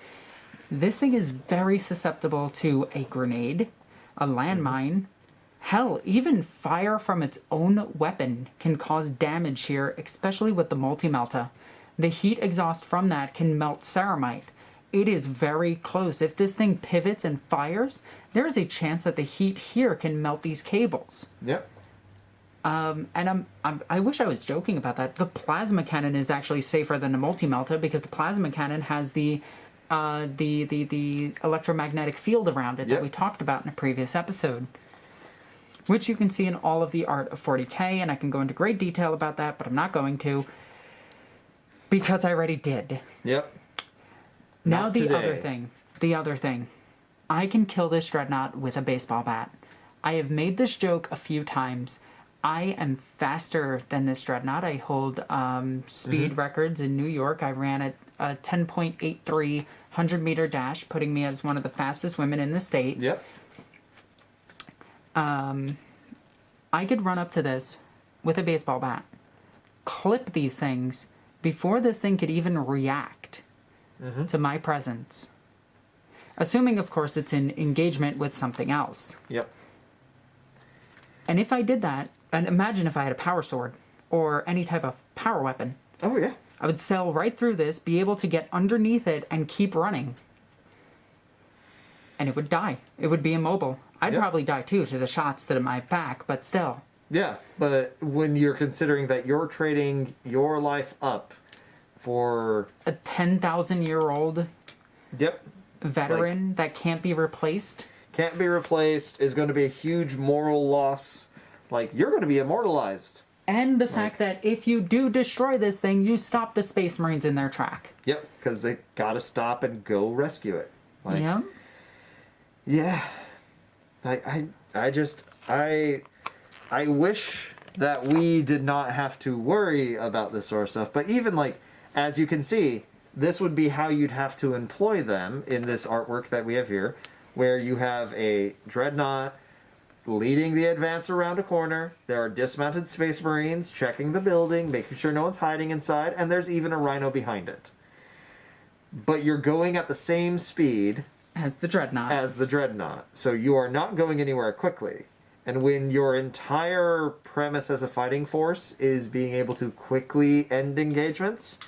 this thing is very susceptible to a grenade, a landmine. Hell, even fire from its own weapon can cause damage here, especially with the multi-melta. The heat exhaust from that can melt ceramite. It is very close. If this thing pivots and fires, there is a chance that the heat here can melt these cables. Yep. And I wish I was joking about that. The plasma cannon is actually safer than the multi-melta because the plasma cannon has the electromagnetic field around it that we talked about in a previous episode, which you can see in all of the art of 40k, and I can go into great detail about that, but I'm not going to because I already did. Yep. Now Not the today. other thing. I can kill this Dreadnought with a baseball bat. I have made this joke a few times. I am faster than this Dreadnought. I hold speed records in New York. I ran at 10.83 100-meter dash, putting me as one of the fastest women in the state. Yep. I could run up to this with a baseball bat, clip these things before this thing could even react to my presence. Assuming, of course, it's in engagement with something else. Yep. And if I did that, and imagine if I had a power sword or any type of power weapon. Oh, yeah. I would sail right through this, be able to get underneath it and keep running. And it would die. It would be immobile. I'd probably die too to the shots to my back, but still. Yeah, but when you're considering that you're trading your life up for A 10,000-year-old veteran that can't be replaced. Can't be replaced, is going to be a huge moral loss. Like, you're going to be immortalized. And the fact that if you do destroy this thing, you stop the Space Marines in their track. Yep, because they got to stop and go rescue it. Like, Yeah. Yeah. Like, I wish that we did not have to worry about this sort of stuff. But even, like, as you can see, this would be how you'd have to employ them in this artwork that we have here, where you have a Dreadnought leading the advance around a corner. There are dismounted Space Marines checking the building, making sure no one's hiding inside, and there's even a Rhino behind it. But you're going at the same speed As the Dreadnought. So you are not going anywhere quickly. And when your entire premise as a fighting force is being able to quickly end engagements,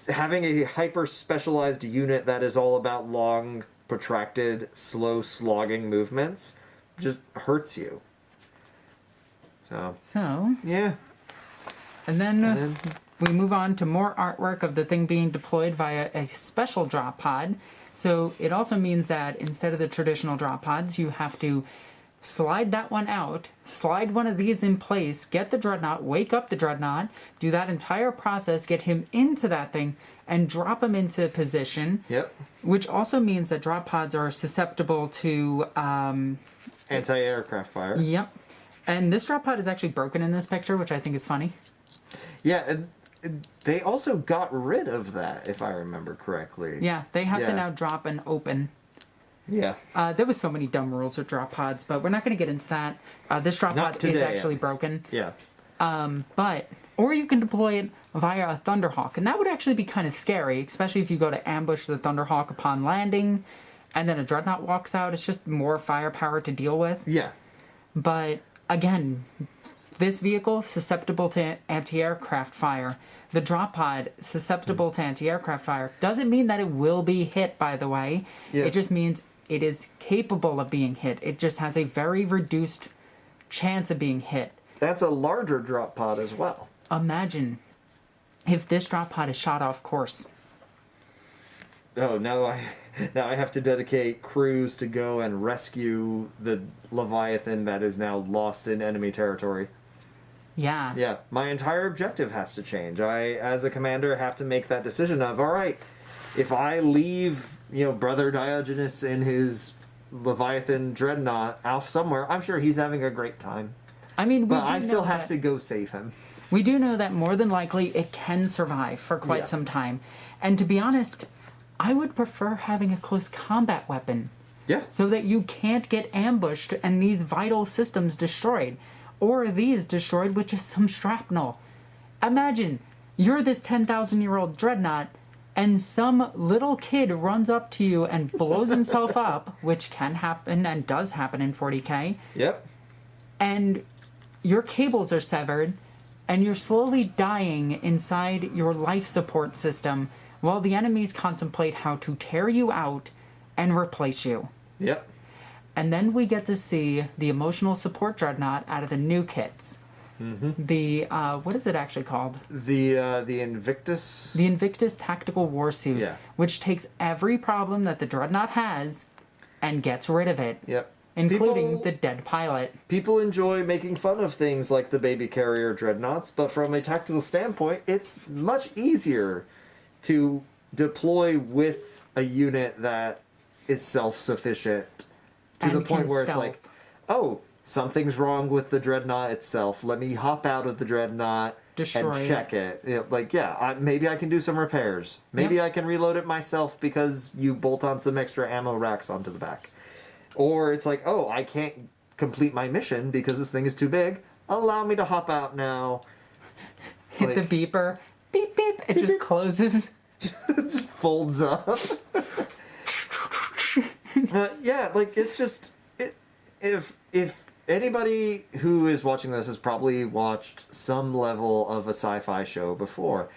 having a hyper-specialized unit that is all about long, protracted, slow slogging movements just hurts you. So yeah. And then we move on to more artwork of the thing being deployed via a special drop pod. So it also means that instead of the traditional drop pods, you have to slide that one out, slide one of these in place, get the Dreadnought, wake up the Dreadnought, do that entire process, get him into that thing, and drop him into position. Yep. Which also means that drop pods are susceptible to... anti-aircraft fire. Yep. And this drop pod is actually broken in this picture, which I think is funny. Yeah, and they also got rid of that, if I remember correctly. Yeah, they have to now drop and open. Yeah. There was so many dumb rules with drop pods, but we're not going to get into that. This drop pod is actually broken. Yeah. Or you can deploy it via a Thunderhawk, and that would actually be kind of scary, especially if you go to ambush the Thunderhawk upon landing, and then a Dreadnought walks out. It's just more firepower to deal with. Yeah. But, again, this vehicle, susceptible to anti-aircraft fire. The drop pod, susceptible to anti-aircraft fire. Doesn't mean that it will be hit, by the way. Yeah. It just means it is capable of being hit. It just has a very reduced chance of being hit. That's a larger drop pod as well. Imagine if this drop pod is shot off course. Oh, now I have to dedicate crews to go and rescue the Leviathan that is now lost in enemy territory. Yeah. Yeah, my entire objective has to change. I, as a commander, have to make that decision of, all right, if I leave, Brother Diogenes in his Leviathan Dreadnought off somewhere, I'm sure he's having a great time. I mean, but I still have to go save him. We do know that more than likely it can survive for quite some time. And to be honest, I would prefer having a close combat weapon. Yes. So that you can't get ambushed and these vital systems destroyed. Or these destroyed with just some shrapnel. Imagine, you're this 10,000-year-old Dreadnought, and some little kid runs up to you and blows himself up, which can happen and does happen in 40k. Yep. And your cables are severed, and you're slowly dying inside your life support system while the enemies contemplate how to tear you out and replace you. Yep. And then we get to see the emotional support Dreadnought out of the new kits. Mm-hmm. The, what is it actually called? The Invictus? The Invictus Tactical Warsuit, which takes every problem that the Dreadnought has and gets rid of it. Yep. Including the dead pilot. People enjoy making fun of things like the baby carrier Dreadnoughts, but from a tactical standpoint, it's much easier to deploy with a unit that is self-sufficient to the point where it's like, oh, something's wrong with the Dreadnought itself. Let me hop out of the Dreadnought, destroy and check it. Like, yeah, maybe I can do some repairs. Maybe I can reload it myself because you bolt on some extra ammo racks onto the back. Or it's like, oh, I can't complete my mission because this thing is too big. Allow me to hop out now. Hit the beeper. Beep, beep. It just closes. Just folds up. Yeah, like, it's just... If anybody who is watching this has probably watched some level of a sci-fi show before,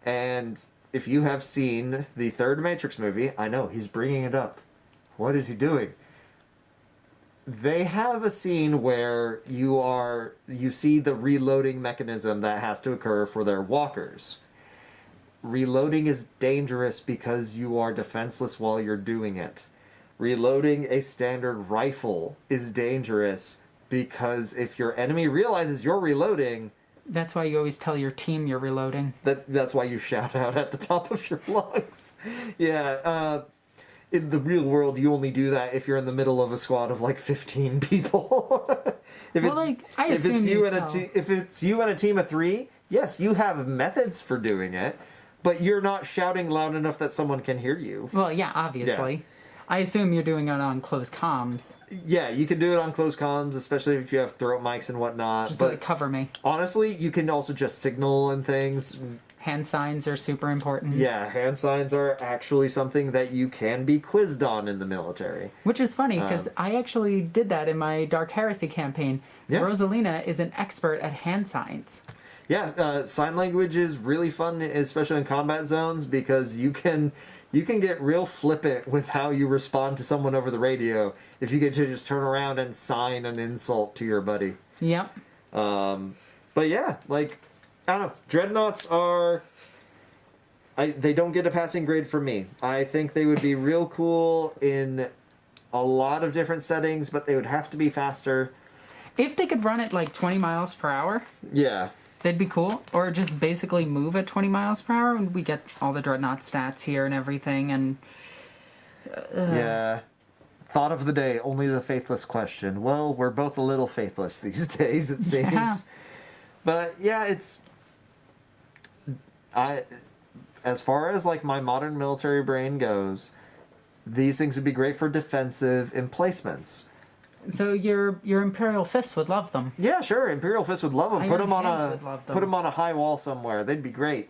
and if you have seen the third Matrix movie, I know, he's bringing it up. What is he doing? They have a scene where you see the reloading mechanism that has to occur for their walkers. Reloading is dangerous because you are defenseless while you're doing it. Reloading a standard rifle is dangerous because if your enemy realizes you're reloading... That's why you always tell your team you're reloading. That's why you shout out at the top of your lungs. Yeah, in the real world, you only do that if you're in the middle of a squad of like 15 people. If it's you and a team of 3, yes, you have methods for doing it, but you're not shouting loud enough that someone can hear you. Well, yeah, obviously. Yeah. I assume you're doing it on closed comms. Yeah, you can do it on closed comms, especially if you have throat mics and whatnot. Just like cover me. Honestly, you can also just signal and things. Hand signs are super important. Yeah, hand signs are actually something that you can be quizzed on in the military. Which is funny, because I actually did that in my Dark Heresy campaign. Yeah. Rosalina is an expert at hand signs. Yeah, sign language is really fun, especially in combat zones, because you can get real flippant with how you respond to someone over the radio if you get to just turn around and sign an insult to your buddy. Yep. But yeah, like, I don't know. Dreadnoughts are... they don't get a passing grade from me. I think they would be real cool in a lot of different settings, but they would have to be faster. If they could run at like 20 miles per hour... Yeah. That'd be cool. Or just basically move at 20 miles per hour, and we get all the Dreadnought stats here and everything, and... Yeah. Thought of the day, only the faithless question. Well, we're both a little faithless these days, it seems. Yeah. But, yeah, it's... As far as, like, my modern military brain goes, these things would be great for defensive emplacements. So your Imperial Fist would love them. Yeah, sure. Imperial Fist would love them. Put them on a high wall somewhere. They'd be great.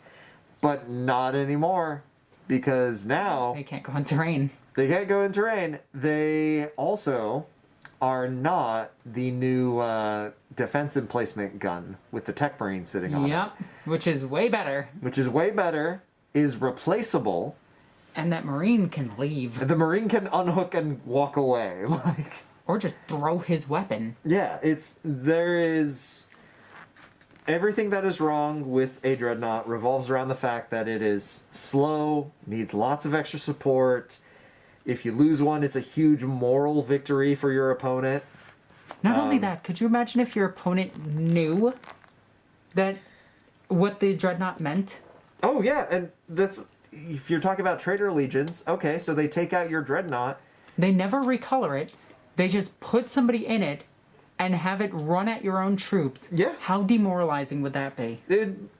But not anymore, because now... They can't go in terrain. They can't go in terrain. They also are not the new defense emplacement gun with the Tech Marine sitting on it. Yep, which is way better. Is replaceable. And that Marine can leave. The Marine can unhook and walk away. Or just throw his weapon. Yeah, there is... Everything that is wrong with a Dreadnought revolves around the fact that it is slow, needs lots of extra support. If you lose one, it's a huge moral victory for your opponent. Not only that, could you imagine if your opponent knew that what the Dreadnought meant? Oh, yeah, and that's... If you're talking about traitor legions, okay, so they take out your Dreadnought. They never recolor it. They just put somebody in it and have it run at your own troops. Yeah. How demoralizing would that be?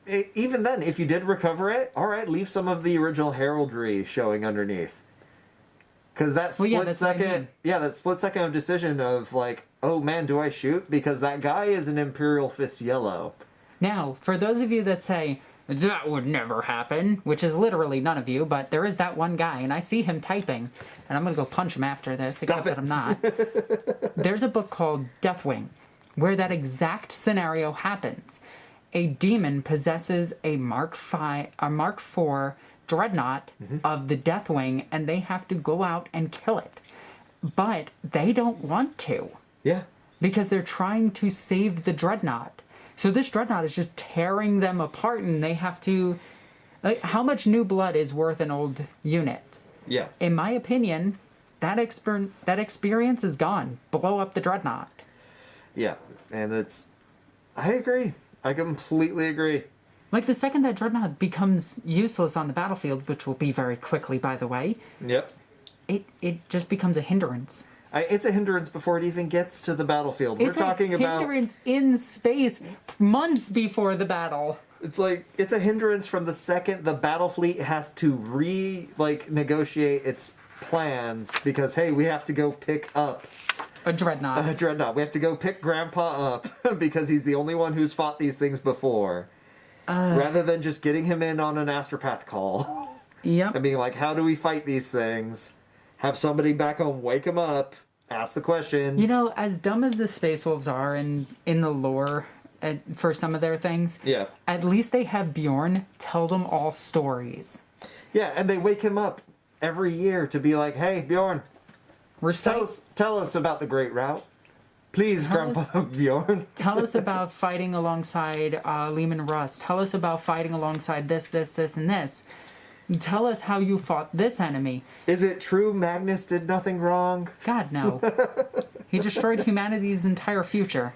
Even then, if you did recover it, all right, leave some of the original heraldry showing underneath. Because that split second of decision of like, oh man, do I shoot? Because that guy is an Imperial Fist yellow. Now, for those of you that say, that would never happen, which is literally none of you, but there is that one guy, and I see him typing, and I'm going to go punch him after this, except that I'm not. There's a book called Deathwing, where that exact scenario happens. A demon possesses a Mark IV Dreadnought of the Deathwing, and they have to go out and kill it. But they don't want to. Yeah. Because they're trying to save the Dreadnought. So this Dreadnought is just tearing them apart, and they have to... Like, how much new blood is worth an old unit? Yeah. In my opinion, that experience is gone. Blow up the Dreadnought. Yeah, and it's... I agree. I completely agree. Like, the second that Dreadnought becomes useless on the battlefield, which will be very quickly, by the way... Yep. It just becomes a hindrance. It's a hindrance before it even gets to the battlefield. It's a hindrance in space months before the battle. It's like, it's a hindrance from the second the battle fleet has to negotiate its plans because, hey, we have to go pick up A Dreadnought. a Dreadnought. We have to go pick Grandpa up because he's the only one who's fought these things before. Rather than just getting him in on an astropath call. Yep. And being like, how do we fight these things? Have somebody back home wake him up, ask the question. You know, as dumb as the Space Wolves are in the lore for some of their things, Yeah. at least they have Bjorn tell them all stories. Yeah, and they wake him up every year to be like, hey, Bjorn, tell us about the Great Route. Please, Grandpa Bjorn. Tell us about fighting alongside Lehman Russ. Tell us about fighting alongside this, and this. Tell us how you fought this enemy. Is it true Magnus did nothing wrong? God, no. He destroyed humanity's entire future.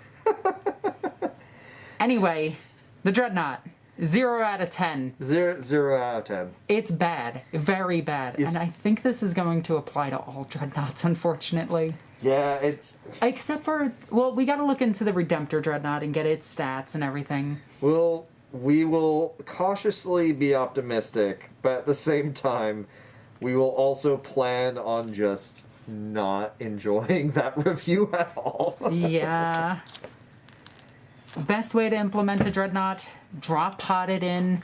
Anyway, the Dreadnought. 0 out of 10. 0 out of 10. It's bad. Very bad. And I think this is going to apply to all Dreadnoughts, unfortunately. Yeah, it's... Except for... Well, we gotta look into the Redemptor Dreadnought and get its stats and everything. We will cautiously be optimistic, but at the same time, we will also plan on just not enjoying that review at all. Yeah. Best way to implement a Dreadnought, drop pod it in.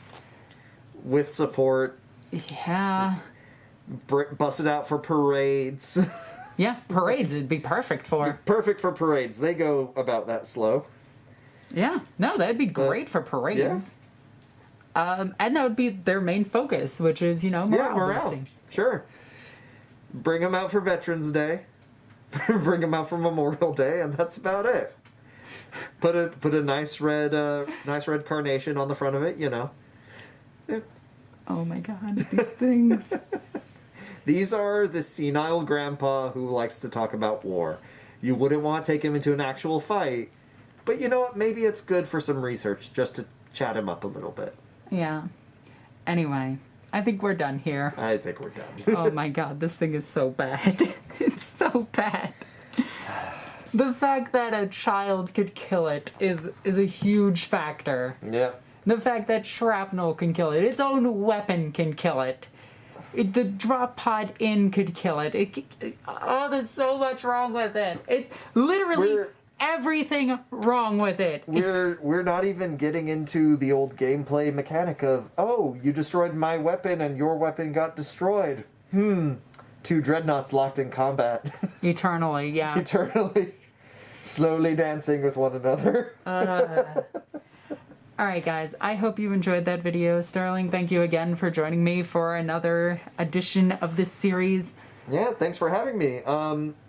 With support. Yeah. Bust it out for parades. Yeah, parades it'd be perfect for. Perfect for parades. They go about that slow. Yeah, no, that'd be great for parades. Yeah. And that would be their main focus, which is, morale boosting. Sure. Bring them out for Veterans Day. Bring them out for Memorial Day, and that's about it. Put a nice red carnation on the front of it, Yeah. Oh my God, these things. These are the senile grandpa who likes to talk about war. You wouldn't want to take him into an actual fight, but you know what? Maybe it's good for some research just to chat him up a little bit. Yeah. Anyway, I think we're done here. I think we're done. Oh my God, this thing is so bad. It's so bad. The fact that a child could kill it is a huge factor. Yeah. The fact that shrapnel can kill it, its own weapon can kill it. The drop pod in could kill it. There's so much wrong with it. It's literally everything wrong with it. We're not even getting into the old gameplay mechanic of, oh, you destroyed my weapon and your weapon got destroyed. 2 dreadnoughts locked in combat. Eternally, yeah. Eternally. Slowly dancing with one another. Alright guys, I hope you enjoyed that video. Sterling, thank you again for joining me for another edition of this series. Yeah, thanks for having me.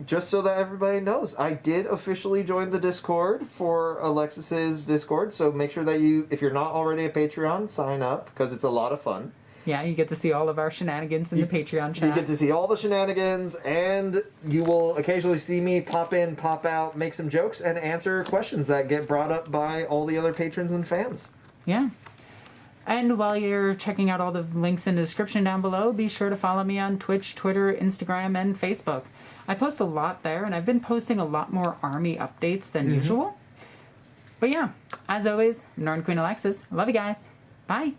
Just so that everybody knows, I did officially join the Discord for Alexis's Discord, so make sure that if you're not already a Patreon, sign up, because it's a lot of fun. Yeah, you get to see all of our shenanigans in the Patreon chat. You get to see all the shenanigans, and you will occasionally see me pop in, pop out, make some jokes, and answer questions that get brought up by all the other patrons and fans. Yeah. And while you're checking out all the links in the description down below, be sure to follow me on Twitch, Twitter, Instagram, and Facebook. I post a lot there, and I've been posting a lot more army updates than usual. But yeah, as always, NornQueenAlexis. Love you guys. Bye.